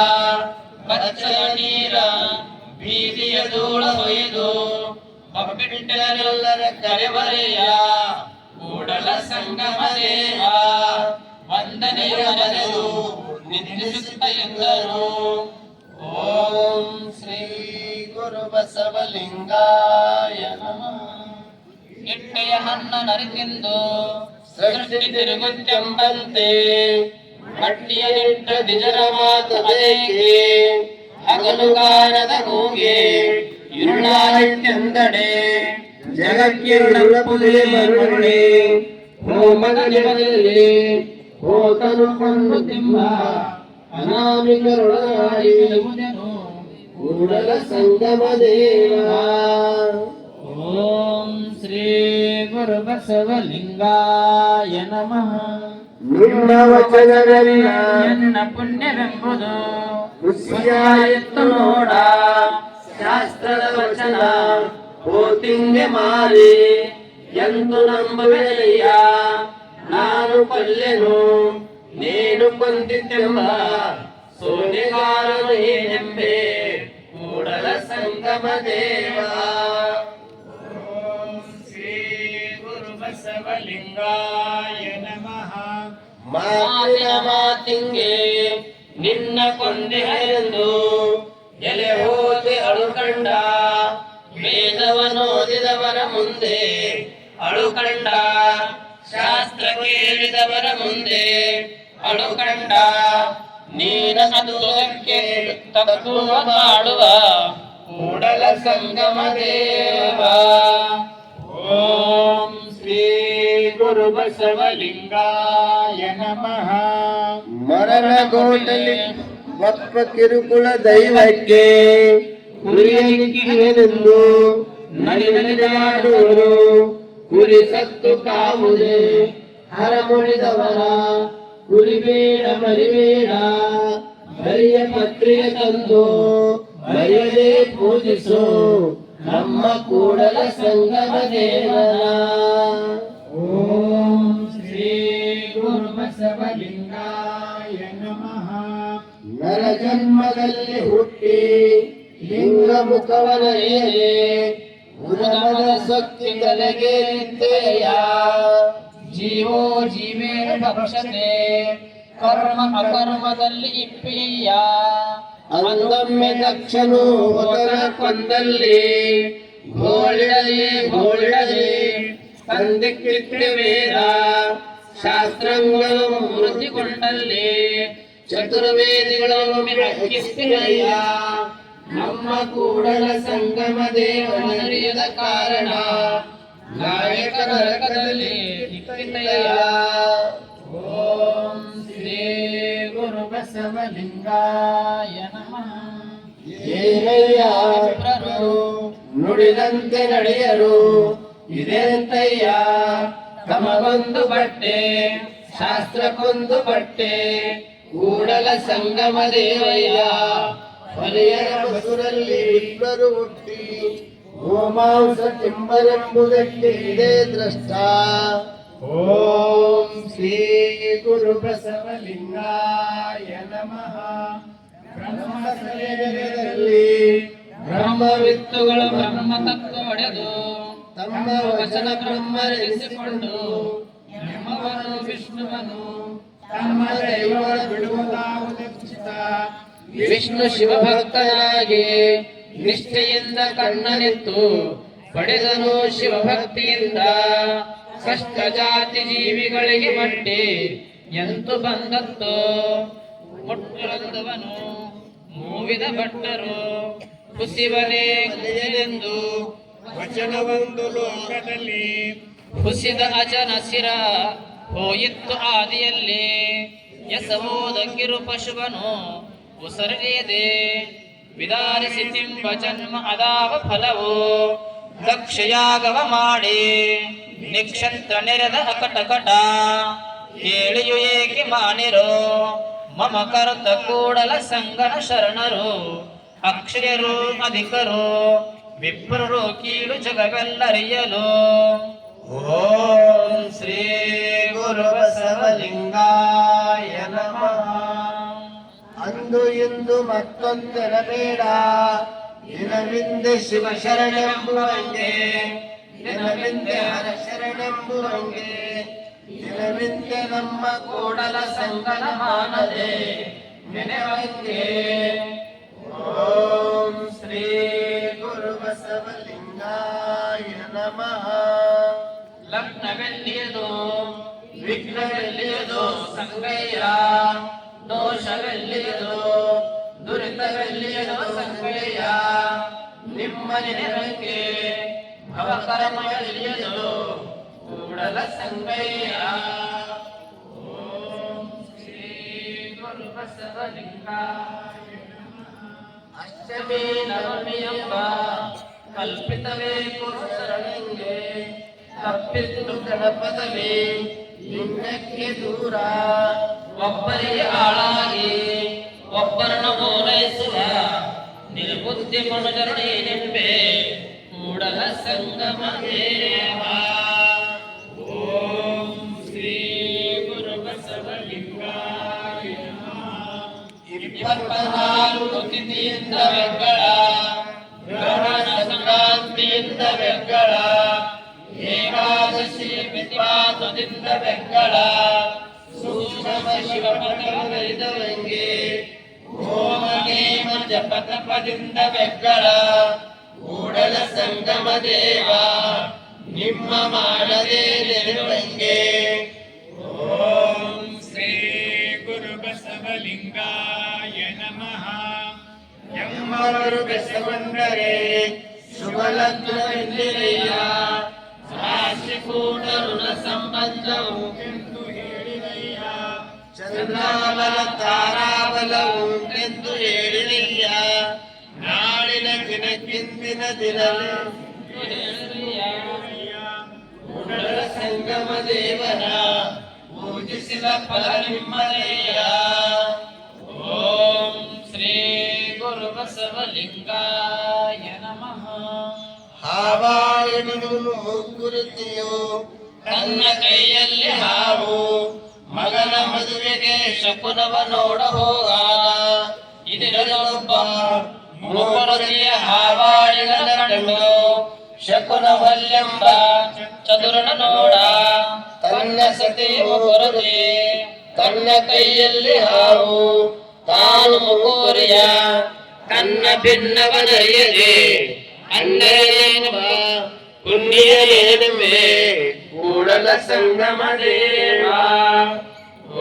ಕಚ್ಚಲ ನೀರ ಬೀದಿಯ ಧೂಳ ಹೊಯ್ದು ಬಬ್ಬಿಟ್ಟರೆಲ್ಲರ ಕರೆವರೆಯ. ಕೂಡಲ ಸಂಗಮ ದೇವ ವಂದನೆಯ ಮರೆದು ನಿಂದಿಸುತ್ತ ಎಂದರು. ಓಂ ಶ್ರೀ ಗುರು ಬಸವಲಿಂಗಾಯ ನಮಃ. ಗಿಟ್ಟೆಯ ಹಣ್ಣ ನರಿತಿಂದು ಸೃಷ್ಟಿ ತಿರುಗುತ್ತೆಂಬಂತೆ ಮಟ್ಟಿಯ ನಿಟ್ಟ ನಿಜರ ಮಾತು ಬೇಕೆ. ಹಗಲುಗಾರದ ಕೂಗೆ ഇരുളായിട്ടെന്തടേ ജഗക്കിരുളപ്പുതിയെ മരുളേ. ಹೋಮಗಲಿರಲಿ ಹೋತನು ಕೊಂಡು ತಿಮ್ಮ ಅನಾಮಿಕರೊಳಗಾಡಿರುವುದನು ಕೂಡಲ ಸಂಗಮ ದೇವ. ಓಂ ಶ್ರೀ ಗುರು ಬಸವಲಿಂಗಾಯ ನಮಃ. ನಿಮ್ಮ ವಚನವೆಲ್ಲ ಎನ್ನ ಪುಣ್ಯವೆಂಬುದು ಖುಷಿಯಾಯಿತು ನೋಡ. ಶಾಸ್ತ್ರದ ವಚನ ಹೋತಿಂಗೆ ಮಾರಿ ಎಂದು ನಂಬುವೆನಯ್ಯ. ನಾನು ಕೊಲ್ಲೆನು ನೀನು ಕೊಂದಿತೆಂಬ ಸೋನೆಗಾರನು ಏನೆಂಬೆ ಕೂಡಲ ಸಂಗಮ ದೇವ. ಓಂ ಶ್ರೀ ಗುರು ಬಸವಲಿಂಗಾಯ ನಮಃ. ಮಾತಿನ ಮಾತಿಂಗೆ ನಿನ್ನ ಕೊಂದೆಯೆಂದು ಎಲೆ ಹೋದೆ ಅಳುಕಂಡ. ವೇದವನೋದಿದವರ ಮುಂದೆ ಅಳುಕಂಡ. ಶಾಸ್ತ್ರ ಕೇಳಿದವರ ಮುಂದೆ ಅಳುಕಂಡ. ನೀನ ಅದಕ್ಕೆ ತಕ್ಕುವ ಮಾಡುವ ಕೂಡಲ ಸಂಗಮ ದೇವ. ಓಂ ಶ್ರೀ ಗುರು ಬಸವಲಿಂಗಾಯ ನಮಃ. ಮರಳಗೋಟಲಿ ವಕ್ರ ಕಿರುಕುಳ ದೈವಕ್ಕೆ ಕುರಿಯಲಿಕ್ಕಿನೆಂದು ನಡೆದಾಡುವರು. ಕುರಿ ಸತ್ತು ಕಾವುದೇ ಹರಮುಳಿದವರ ಕುರಿಬೇಡ ಮರಿಬೇಡ. ಬರಿಯ ಪತ್ರಿಯ ತಂದು ಬರಿಯದೆ ಪೂಜಿಸು ನಮ್ಮ ಕೂಡಲ ಸಂಗಮ ದೇವನ. ಓಂ ಶ್ರೀ ಗುರು ಬಸವಲಿಂಗಾಯ ನಮಃ. ನರ ಜನ್ಮದಲ್ಲಿ ಹುಟ್ಟಿ ಲಿಂಗ ಮುಖವನ ಏರೆ ಉದಮದ ಶಕ್ತಿ ತಲೆಗೆ ನಿಂತೆಯ. ಜೀವೋ ಜೀವೇನ ಭಕ್ಷತೆ ಕರ್ಮ ಅಕರ್ಮದಲ್ಲಿ ಇಪ್ಪಿಯ. ಅಂದೊಮ್ಮೆ ದಕ್ಷನು ಹೋತನ ಕೊಂದಲ್ಲಿ ಗೋಳಿಡದೆ ತಂದಿಕ್ಕಿತ್ತೆ ವೇದ. ಶಾಸ್ತ್ರಗಳು ಮೃತಿಗೊಂಡಲ್ಲಿ ಚತುರ್ವೇದಿಗಳೊಮ್ಮೆ ಅಕ್ಕಿಸ್ತಿರಯ್ಯ ನಮ್ಮ ಕೂಡಲ ಸಂಗಮ ದೇವನರಿಯದ ಕಾರಣ ಗಾಯಕ ನರಕದಲ್ಲಿ ನಿಕ್ಕಿತಯ್ಯ. ಓಂ ಶ್ರೀ ಗುರು ಬಸವಲಿಂಗಾಯ ನಮಃ. ಏನಯ್ಯ ನುಡಿದಂತೆ ನಡೆಯರು ಇದೆಂತಯ್ಯ ತಮಗೊಂದು ಬಟ್ಟೆ ಶಾಸ್ತ್ರಕ್ಕೊಂದು ಬಟ್ಟೆ ಕೂಡಲ ಸಂಗಮ ದೇವಯ್ಯ. ಹೊಲೆಯರ ಬಸುರಲ್ಲಿ ಇಬ್ಬರು ಹುಟ್ಟಿ ಗೋಮಾಂಸ ತಿಂಬರೆಂಬುದಕ್ಕೆ ಇದೆ ದೃಷ್ಟ. ಓಂ ಶ್ರೀ ಗುರು ಬಸವಲಿಂಗಾಯ ನಮಃ. ಬ್ರಹ್ಮಸಲೇದಲ್ಲಿ ಬ್ರಹ್ಮವಿತ್ತುಗಳು ಬ್ರಹ್ಮ ತತ್ವ ಒಡೆದು ತಮ್ಮ ವಚನ ಬ್ರಹ್ಮರೆನಿಸಿಕೊಂಡು ಬ್ರಹ್ಮವನು ವಿಷ್ಣುವನು ತಮ್ಮ ದೈವ ಬಿಡುವುದಾವುದೆಚ್ಚಿತ ವಿಷ್ಣು ಶಿವಭಕ್ತನಾಗಿ ನಿಷ್ಠೆಯಿಂದ ಕಣ್ಣನೆತ್ತು ಪಡೆದನು ಶಿವಭಕ್ತಿಯಿಂದ. ಕಷ್ಟ ಜಾತಿ ಜೀವಿಗಳಿಗೆ ಮಟ್ಟಿ ಎಂತು ಬಂದತ್ತೋ ಮುಟ್ಟುರಂದವನು ಮೂವಿದ ಭಟ್ಟರು ಕುಸಿವನೇ ಎಂದು ವಚನವೊಂದು ಲೋಕದಲ್ಲಿ ಕುಸಿದ ಅಜನ ಸಿರ ಹೋಯಿತ್ತು ಆದಿಯಲ್ಲಿ. ಎಸವುದಕ್ಕಿರು ಪಶುವನು ಉಸರಿದೆ ವಿದಾರಿಸಿ ತಿಂಬ ಜನ್ಮ ಅದಾವ ಫಲವು. ದಕ್ಷಯಾಗವ ಮಾಡಿ ನಿಕ್ಷತ್ರ ನೆರೆದ ಅಕಟಕಟ ಕೇಳಿಯು ಏಕೆ ಮಾನಿರೋ ಮಮ ಕರುತ ಕೂಡಲ ಸಂಗನ ಶರಣರು. ಅಕ್ಷಯರು ಅಧಿಕರು ವಿಪ್ರರು ಕೀಳು ಜಗವೆಲ್ಲರಿಯಲು. ಓಂ ಶ್ರೀ ಗುರು ಬಸವಲಿಂಗಾಯ ನಮಃ. ಅಂದು ಇಂದು ಮತ್ತೊಂದೆರಬೇಡ ದಿನವಿಂದೆ ಶಿವ ಶರಣೆಂಬುವಂಗೆ ದಿನವಿಂದೆ ಹರ ಶರಣೆಂಬುವಂಗೆ ದಿನವಿಂದೆ ನಮ್ಮ ಕೂಡಲ ಸಂಗನ ಮಾನದೆ ನೆನೆವಂಗೆ. ಓಂ ಶ್ರೀ ಗುರು ಬಸವಲಿಂಗಾಯ ನಮಃ. ಲಗ್ನವೆಲ್ಲಿಯದು ವಿಘ್ನವೆಲ್ಲಿಯದು ಸಂಗಯ್ಯ. ದೋಷವೆಲ್ಲಿಯದು ದುರಿತವೆಲ್ಲಿಯದು ಸಂಗಯ್ಯ. ನಿಮ್ಮ ನೆನಪಿಗೆ ಭವಕರ್ಮವೆಲ್ಲಿಯದು ಕೂಡಲ ಸಂಗಯ್ಯ. ಓಂ ಶ್ರೀ ಗುರು ಬಸವಲಿಂಗಾಯ ಅಷ್ಟಮಿ ನವಮಿ ಎಂಬ ಕಲ್ಪಿತವೇ ಕುರುಶರಣೆಂಗೆ ತಪ್ಪಿತ್ತು ಗಣಪದವೇ ಲಿಂಗಕ್ಕೆ ದೂರ. ಒಬ್ಬರಿಗೆ ಆಳಾಗಿ ಒಬ್ಬರನ್ನು ಓಲೈಸುವ ನಿರ್ಬುದ್ಧಿ ಮನುಜರನೇನೆಂಬೆ ಕೂಡಲ ಸಂಗಮ ದೇವ. ಓಂ ಶ್ರೀ ಗುರು ಬಸವಲಿಂಗಾಯ ನಮಃ. 24 ತಿಥಿಯಿಂದ ಬೆಂಗಳ ಗ್ರಹಣ ಸಂಕ್ರಾಂತಿಯಿಂದ ಬೆಂಗಳ ಏಕಾದಶಿ ಮಿತಿಪಾತದಿಂದ ಬೆಂಗಳ ಸೂಕ್ಷ್ಮ ಶಿವಪದವಿದವಂಗೆ ಓಮನೇಮ ಜಪತಪದಿಂದ ಬೆಂಗಳ ಕೂಡಲ ಸಂಗಮ ದೇವ ನಿಮ್ಮ ಮಾಡದೆ ನೆರವಂಗೆ. ಓಂ ಶ್ರೀ ಗುರು ಬಸವಲಿಂಗಾಯ ನಮಃ. ಎಂಬವರು ಬೆಸಗೊಂಡರೆ ಶುಭ ಲಗ್ನವೆಂದಿರಯ್ಯ. ರಾಶಿ ಕೂಟ ಋಣ ಸಂಬಂಧವು ಎಂದು ಹೇಳಿರಯ್ಯ. ಚಂದ್ರಾಬಲ ತಾರಾಬಲವು ಎಂದು ಹೇಳಿರಯ್ಯ. ನಾಳಿನ ದಿನಕ್ಕಿಂದಿನ ದಿನವೇ ಕೂಡಲ ಸಂಗಮ ದೇವರ ಪೂಜಿಸಿದ ಫಲ ನಿಮ್ಮದಯ್ಯ. ಓಂ ಶ್ರೀ ಗುರು ಬಸವಲಿಂಗಾಯ ನಮಃ. ಹಾವಾಯನು ಗುರುತಿಯು ತನ್ನ ಕೈಯಲ್ಲಿ ಹಾವು ಮಗನ ಮದುವೆಗೆ ಶಕುನವ ನೋಡ ಹೋಗ. ಇದರಲ್ಲೊಬ್ಬ ಮೂಪರತಿಯ ಹಾವಾಳಿನ ಕಂಡು ಶಕುನವಲ್ಲೆಂಬ ಚದುರನ ನೋಡ. ತನ್ನ ಸತಿಯು ಕೊರತೆ ತನ್ನ ಕೈಯಲ್ಲಿ ಹಾವು ತಾನು ಮುಕೋರಿಯ ತನ್ನ ಭಿನ್ನವನರಿಯದೆ ಅನ್ನೇನೆಂಬ ಪುಣ್ಯನೇನೆಂಬೆ ಕೂಡಲ ಸಂಗಮ ದೇವ.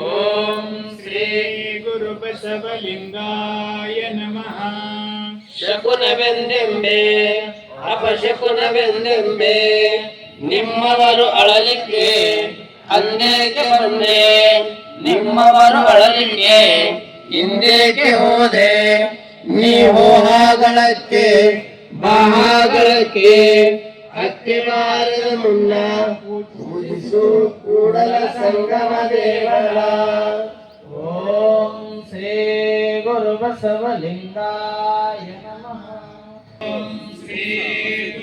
ಓಂ ಶ್ರೀ ಗುರು ಬಸವಲಿಂಗಾಯ ನಮಃ. ಶಕುನವೆಂದೆಂಬೆ ಅಪಶಕುನವೆಂದೆಂಬೆ ನಿಮ್ಮವರು ಅಳಲಿಕ್ಕೆ ಅಂದೇಕೆ ಬಂದೆ ನಿಮ್ಮವರು ಅಳಲಿಕ್ಕೆ ಹಿಂದೇಕೆ ಹೋದೆ ನೀವು ಹಾಗಳಕ್ಕೆ ಬಾಗಳಕ್ಕೆ ಅಕ್ಕೆ ಬಾರದ ಮುನ್ನ ಪೂಜಿಸು ಕೂಡಲ ಸಂಗಮ ದೇವರ. ಓಂ ಶ್ರೀ ಗುರು ಬಸವಲಿಂಗಾಯ ನಮಃ. ಓಂ ಶ್ರೀ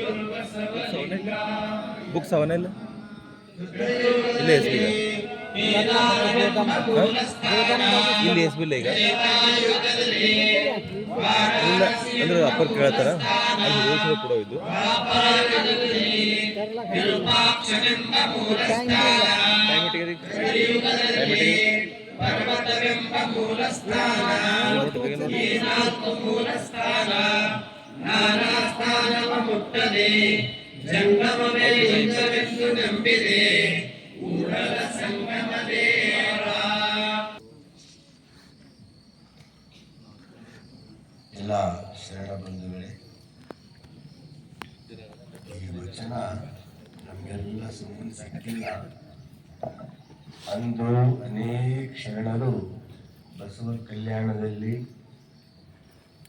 ಗುರು ಬಸವಲಿಂಗಾಯ. ಬುಕ್ಸ್ ಅವನೆಲ್ಲ ಇಲ್ಲೇ ಎಸ್ ಬಿ ಇಲ್ಲಿ ಎಸ್ ಬಿಲ್ಲ ಈಗ ಇಲ್ಲ ಅಂದ್ರೆ ಅಪ್ಪರ್ ಕೇಳ್ತಾರ ಅಲ್ಲಿ ರೂಲ್ಸ್ ಕೂಡ ಇದ್ದು ಎಲ್ಲ ಶರಣ ಬಂಧುಗಳೇ, ಈ ವಚನ ನಮಗೆಲ್ಲ ಸುಮ್ಮನೆ ಸಿಕ್ಕಿಲ್ಲ. ಅಂದು ಅನೇಕ ಶರಣರು ಬಸವ ಕಲ್ಯಾಣದಲ್ಲಿ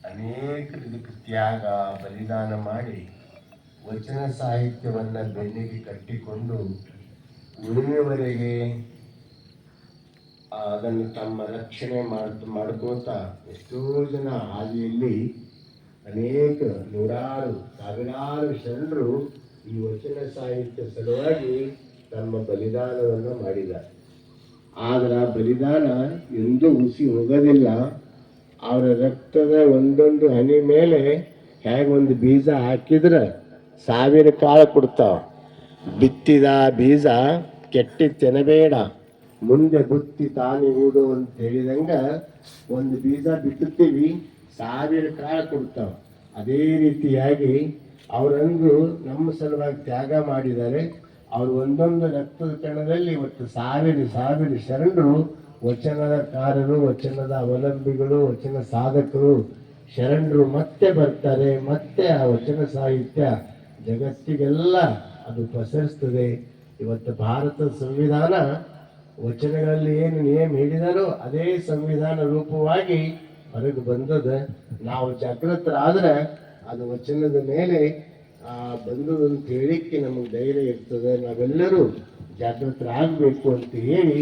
ಅನೇಕ ಇದಕ್ಕೆ ತ್ಯಾಗ ಬಲಿದಾನ ಮಾಡಿ ವಚನ ಸಾಹಿತ್ಯವನ್ನು ಬೆನ್ನಿಗೆ ಕಟ್ಟಿಕೊಂಡು ಉಳಿಯವರೆಗೆ ಅದನ್ನು ತಮ್ಮ ರಕ್ಷಣೆ ಮಾಡ್ಕೋತ ಎಷ್ಟೋ ಜನ ಹಾದಿಯಲ್ಲಿ ಅನೇಕ ನೂರಾರು ಸಾವಿರಾರು ಶರಣರು ಈ ವಚನ ಸಾಹಿತ್ಯ ಸಲುವಾಗಿ ತಮ್ಮ ಬಲಿದಾನವನ್ನು ಮಾಡಿದ್ದಾರೆ. ಆದರೆ ಆ ಬಲಿದಾನ ಎಂದೂ ಉಸಿ ಹೋಗೋದಿಲ್ಲ. ಅವರ ರಕ್ತದ ಒಂದೊಂದು ಹನಿ ಮೇಲೆ ಹೇಗೆ ಒಂದು ಬೀಜ ಹಾಕಿದ್ರೆ 1000 ಕಾಳು ಕೊಡ್ತಾವ. ಬಿತ್ತಿದ ಬೀಜ ಕೆಟ್ಟಿ ತಿನ್ನಬೇಡ, ಮುಂದೆ ಬುತ್ತಿ ತಾನಿಗುವುದು ಅಂತ ಹೇಳಿದಂಗ ಒಂದು ಬೀಜ ಬಿತ್ತುತ್ತೀವಿ, 1000 ಕಾಳು ಕೊಡ್ತಾವ. ಅದೇ ರೀತಿಯಾಗಿ ಅವರಂದು ನಮ್ಮ ಸಲುವಾಗಿ ತ್ಯಾಗ ಮಾಡಿದ್ದಾರೆ. ಅವರು ಒಂದೊಂದು ರಕ್ತದ ಕಣದಲ್ಲಿ ಇವತ್ತು 1000 ಶರಣರು ವಚನಕಾರರು, ವಚನದ ಅವಲಂಬಿಗಳು, ವಚನ ಸಾಧಕರು ಶರಣರು ಮತ್ತೆ ಬರ್ತಾರೆ. ಮತ್ತೆ ಆ ವಚನ ಸಾಹಿತ್ಯ ಜಗತ್ತಿಗೆಲ್ಲ ಅದು ಪಸರಿಸ್ತದೆ. ಇವತ್ತು ಭಾರತದ ಸಂವಿಧಾನ ವಚನಗಳಲ್ಲಿ ಏನು ನಿಯಮ ಹೇಳಿದಾರೋ ಅದೇ ಸಂವಿಧಾನ ರೂಪವಾಗಿ ಹೊರಗೆ ಬಂದದ. ನಾವು ಜಾಗೃತರಾದ್ರೆ ಅದು ವಚನದ ಮೇಲೆ ಬಂದದಂತ ಹೇಳಿಕ್ಕೆ ನಮಗೆ ಧೈರ್ಯ ಇರ್ತದೆ. ನಾವೆಲ್ಲರೂ ಜಾಗೃತರಾಗಬೇಕು ಅಂತ ಹೇಳಿ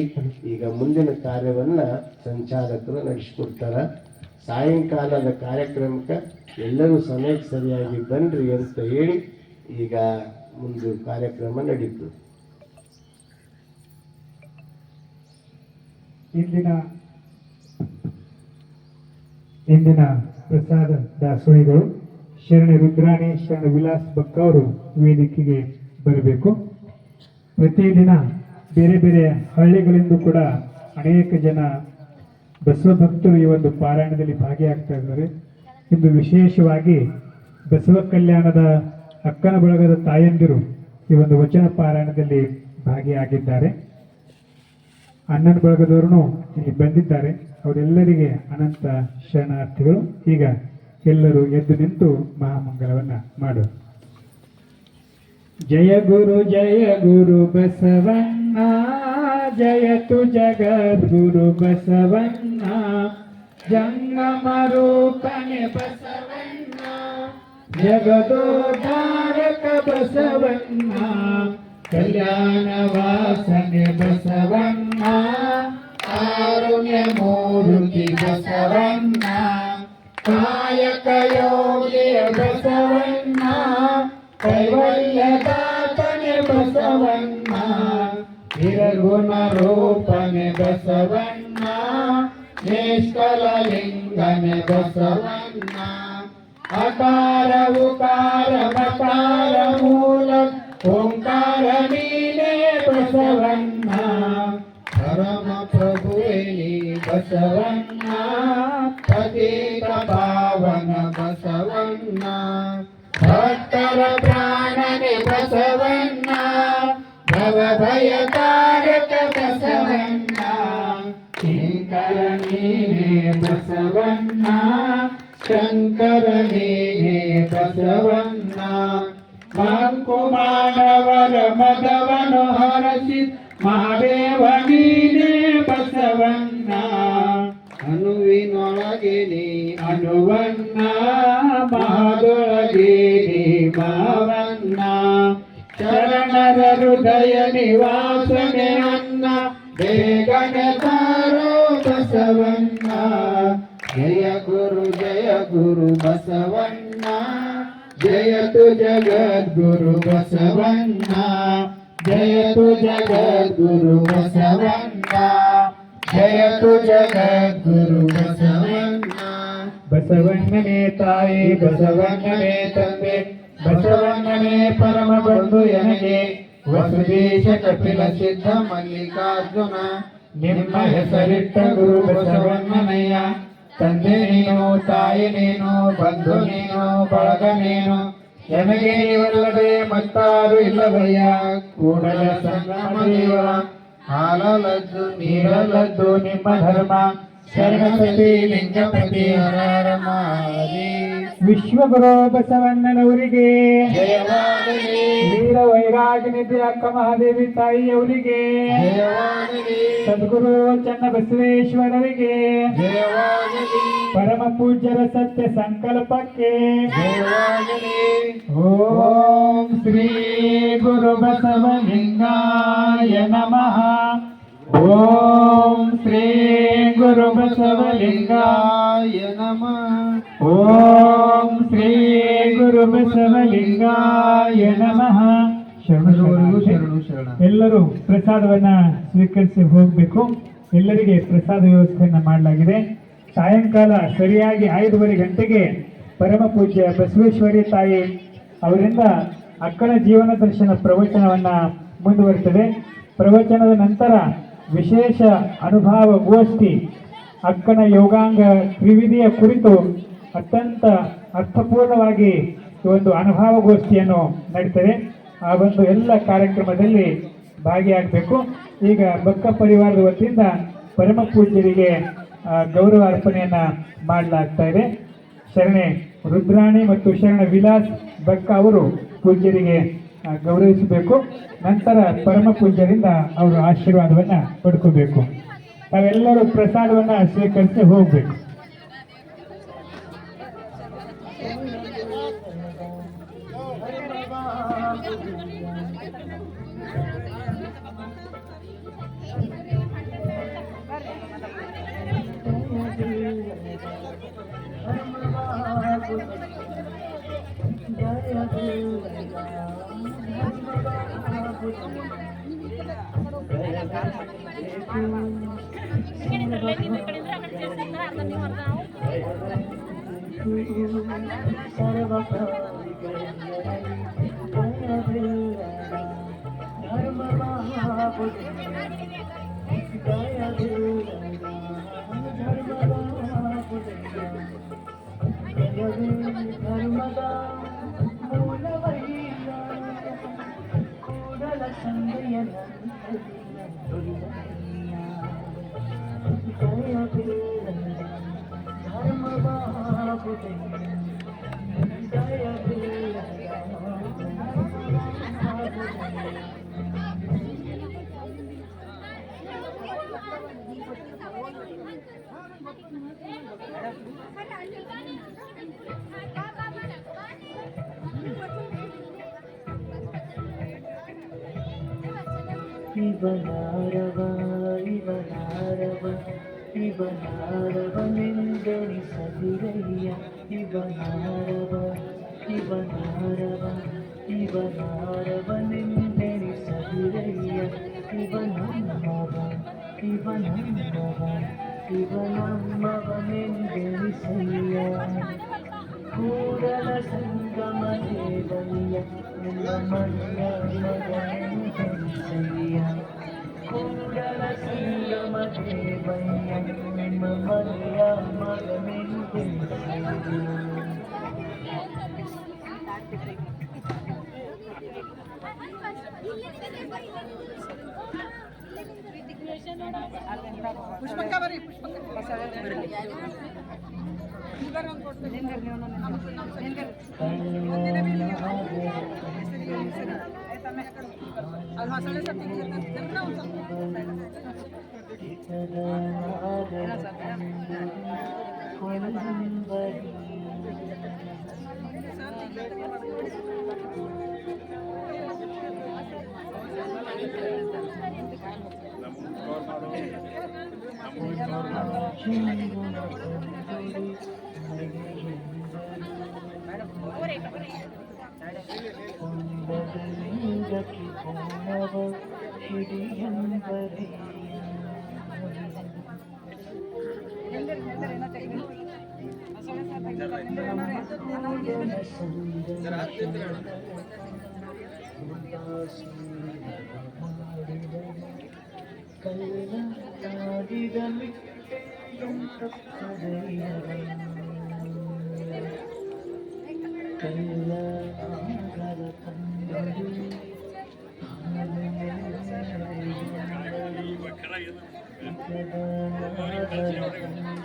ಈಗ ಮುಂದಿನ ಕಾರ್ಯವನ್ನು ಸಂಚಾಲಕರು ನಡೆಸಿಕೊಡ್ತಾರೆ. ಸಾಯಂಕಾಲದ ಕಾರ್ಯಕ್ರಮಕ್ಕೆ ಎಲ್ಲರೂ ಸಮಯಕ್ಕೆ ಸರಿಯಾಗಿ ಬನ್ನಿರಿ ಅಂತ ಹೇಳಿ ಈಗ ಮುಂದೆ ಕಾರ್ಯಕ್ರಮ ನಡೀತು. ಇಂದಿನ ಪ್ರಸಾದ ದಾಸೋಹಿಗಳು ಶರಣ ರುದ್ರಾಣಿ, ಶರಣ ವಿಲಾಸ್ ಬಕ್ಕ ಅವರು ವೇದಿಕೆಗೆ ಬರಬೇಕು. ಪ್ರತಿದಿನ ಬೇರೆ ಬೇರೆ ಹಳ್ಳಿಗಳಿಂದ ಕೂಡ ಅನೇಕ ಜನ ಬಸವ ಭಕ್ತರು ಈ ಒಂದು ಪಾರಾಯಣದಲ್ಲಿ ಭಾಗಿಯಾಗ್ತಾ ಇದ್ದಾರೆ. ಇಂದು ವಿಶೇಷವಾಗಿ ಬಸವ ಕಲ್ಯಾಣದ ಅಕ್ಕನ ಬಳಗದ ತಾಯಂದಿರು ಈ ಒಂದು ವಚನ ಪಾರಾಯಣದಲ್ಲಿ ಭಾಗಿಯಾಗಿದ್ದಾರೆ. ಅಣ್ಣನ ಬಳಗದವರು ಇಲ್ಲಿ ಬಂದಿದ್ದಾರೆ. ಅವರೆಲ್ಲರಿಗೆ ಅನಂತ ಶರಣಾರ್ಥಿಗಳು. ಈಗ ಎಲ್ಲರೂ ಎದ್ದು ನಿಂತು ಮಹಾಮಂಗಲವನ್ನ ಮಾಡು. ಜಯ ಗುರು ಬಸವಣ್ಣ, ಜಯತು ಜಗದ್ಗುರು ಬಸವಣ್ಣ, ಜಂಗಮ ರೂಪನೆ ಬಸವಣ್ಣ, ಜಗದೋದ್ಧಾರಕ ಬಸವಣ್ಣ, ಕಲ್ಯಾಣ ವಾಸನೆ ಬಸವಣ್ಣ, ಕಾರುಣ್ಯ ಮೂರ್ತಿ ಬಸವಣ್ಣ, ಕಾಯಕ ಯೋಗಿಯ ಬಸವಣ್ಣ, ಕೈವಲ್ಯದಾತನೆ ಬಸವಣ್ಣ, ನಿರ್ಗುಣ ರೂಪನೆ ಬಸವಣ್ಣ, ನಿಷ್ಕಲ ಲಿಂಗನೆ ಬಸವಣ್ಣ, ಅಕಾರ ಉಕಾರ ಮಕಾರ ಮೂಲ ಓಂಕಾರ ನೀನೇ ಬಸವಣ್ಣ, ಪರಮ ಪ್ರಭುವೇ ಬಸವಣ್ಣ, ಪತಿತ ಪಾವನ ಬಸವಣ್ಣ, ಭಕ್ತರ ಪ್ರಾಣನೆ ಬಸವಣ್ಣ, ಭವ ಭಯಕಾರಕ ಬಸವಣ್ಣ, ಕಿಂಕರ ನೀನೇ ಬಸವಣ್ಣ ಶಂಕರ ನೀನೇ ಬಸವಣ್ಣ ಮಂಕು ಮಾನವರ ಮದವನು ಹರಸಿ ಮಹಾದೇವ ನೀನೇ ಬಸವಣ್ಣ ಅಣುವಿನೊಳಗೆ ನೀ ಅಣುವಣ್ಣ ಮಹದೊಳಗೆ ನೀ ಮಾವಣ್ಣ ಶರಣರ ಹೃದಯ ನಿವಾಸನೆ ಅನ್ನ ಬೇಗನೆ ತಾರೋ ಬಸವಣ್ಣ ಜಯ ಗುರು ಬಸವಣ್ಣ ಜಯತು ಜಗದ್ಗುರು ಬಸವಣ್ಣ ಜಯತು ಜಗದ್ಗುರು ಬಸವಣ್ಣ ಜಯತು ಜಗದ್ಗುರು ಬಸವಣ್ಣ ಬಸವಣ್ಣನೇ ತಾಯಿ ಬಸವಣ್ಣನೇ ತಂದೆ ಬಸವಣ್ಣನೇ ಪರಮ ಬಂಧು ಎನಗೆ ವಸುದೇಶ ಕಪಿಲ ಸಿದ್ಧ ಮಲ್ಲಿಕಾರ್ಜುನ ನಿಮ್ಮ ಹೆಸರಿಟ್ಟ ಗುರು ಬಸವಣ್ಣನಯ್ಯ ತಂದೆ ನೀನು ತಾಯಿ ನೀನು ಬಂಧು ನೀನು ಬಳಗ ನೀನು ಎನಗೆ ನೀವಲ್ಲದೆ ಮತ್ತಾರು ಇಲ್ಲವಯ್ಯ ಕೂಡಲ ಸಂಗಮ ದೇವ ಹಾಲಲದ್ದು ನೀರಲ್ಲದ್ದು ನಿಮ್ಮ ಧರ್ಮ ಶರಣಪತಿ ಲಿಂಗಪತಿ ಹರ ಮಾರಿ ವಿಶ್ವಗುರು ಬಸವಣ್ಣನವರಿಗೆ ಜಯವಾಗಲಿ ವೀರ ವೈರಾಗ್ಯ ನಿಧಿ ಅಕ್ಕ ಮಹಾದೇವಿ ತಾಯಿಯವರಿಗೆ ಜಯವಾಗಲಿ ಸದ್ಗುರು ಚನ್ನಬಸವೇಶ್ವರರಿಗೆ ಜಯವಾಗಲಿ ಪರಮ ಪೂಜ್ಯರ ಸತ್ಯ ಸಂಕಲ್ಪಕ್ಕೆ ಜಯವಾಗಲಿ ಓಂ ಶ್ರೀ ಗುರು ಬಸವಲಿಂಗಾಯ ನಮಃ ಓಂ ಶ್ರೀ ಗುರು ಬಸವಲಿಂಗಾಯ ನಮಃ ಓಂ ಶ್ರೀ ಗುರು ಬಸವಲಿಂಗಾಯ ನಮಃ ಶರಣು ಎಲ್ಲರೂ ಪ್ರಸಾದವನ್ನ ಸ್ವೀಕರಿಸಿ ಹೋಗಬೇಕು. ಎಲ್ಲರಿಗೆ ಪ್ರಸಾದ ವ್ಯವಸ್ಥೆಯನ್ನ ಮಾಡಲಾಗಿದೆ. ಸಾಯಂಕಾಲ ಸರಿಯಾಗಿ 5:30 ಗಂಟೆಗೆ ಪರಮ ಪೂಜ್ಯ ಬಸವೇಶ್ವರಿ ತಾಯಿ ಅವರಿಂದ ಅಕ್ಕನ ಜೀವನ ದರ್ಶನ ಪ್ರವಚನವನ್ನ ಮುಂದುವರಿತದೆ. ಪ್ರವಚನದ ನಂತರ ವಿಶೇಷ ಅನುಭವ ಗೋಷ್ಠಿ ಅಕ್ಕನ ಯೋಗಾಂಗ ತ್ರಿವಿಧಿಯ ಕುರಿತು ಅತ್ಯಂತ ಅರ್ಥಪೂರ್ಣವಾಗಿ ಈ ಒಂದು ಅನುಭವ ಗೋಷ್ಠಿಯನ್ನು ನಡೀತದೆ. ಆ ಒಂದು ಎಲ್ಲ ಕಾರ್ಯಕ್ರಮದಲ್ಲಿ ಭಾಗಿಯಾಗಬೇಕು. ಈಗ ಬಕ್ಕ ಪರಿವಾರದ ವತಿಯಿಂದ ಪರಮ ಪೂಜ್ಯರಿಗೆ ಗೌರವ ಅರ್ಪಣೆಯನ್ನ ಮಾಡಲಾಗ್ತಾ ಇದೆ. ಶರಣೆ ರುದ್ರಾಣಿ ಮತ್ತು ಶರಣ ವಿಲಾಸ್ ಬಕ್ಕ ಅವರು ಪೂಜ್ಯರಿಗೆ ಗೌರವಿಸಬೇಕು. ನಂತರ ಪರಮ ಪೂಜ್ಯರಿಂದ ಅವರು ಆಶೀರ್ವಾದವನ್ನ ಪಡ್ಕೋಬೇಕು. ನಾವೆಲ್ಲರೂ ಪ್ರಸಾದವನ್ನ ಸ್ವೀಕರಿಸಿ ಹೋಗ್ಬೇಕು. ಇವನಾರವನೆಂದೆಣಿಸದಿರಯ್ಯ ಇವನಾರವನೆಂದೆಣಿಸದಿರಯ್ಯ ಇವನಮ್ಮವನೆಂದೆಣಿಸಯ್ಯ ಕೂಡಲ ಸಂಗಮ ದೇವಯ್ಯ ನಿಮ್ಮ ಮನೆಯ ಮಗನೆಂದೆಣಿಸಯ್ಯ ಕೂಡಲ ಸಂಗಮ ದೇವಯ್ಯ ನಿಮ್ಮ ಮನೆಯ ಮಗನೆಂದೆಣಿಸಯ್ಯ ಪುಷ್ಪಕ್ಕ ಬರ್ರಿ ಪುಷ್ಪಕ್ಕ ಅದು ಹೊಸಳೆ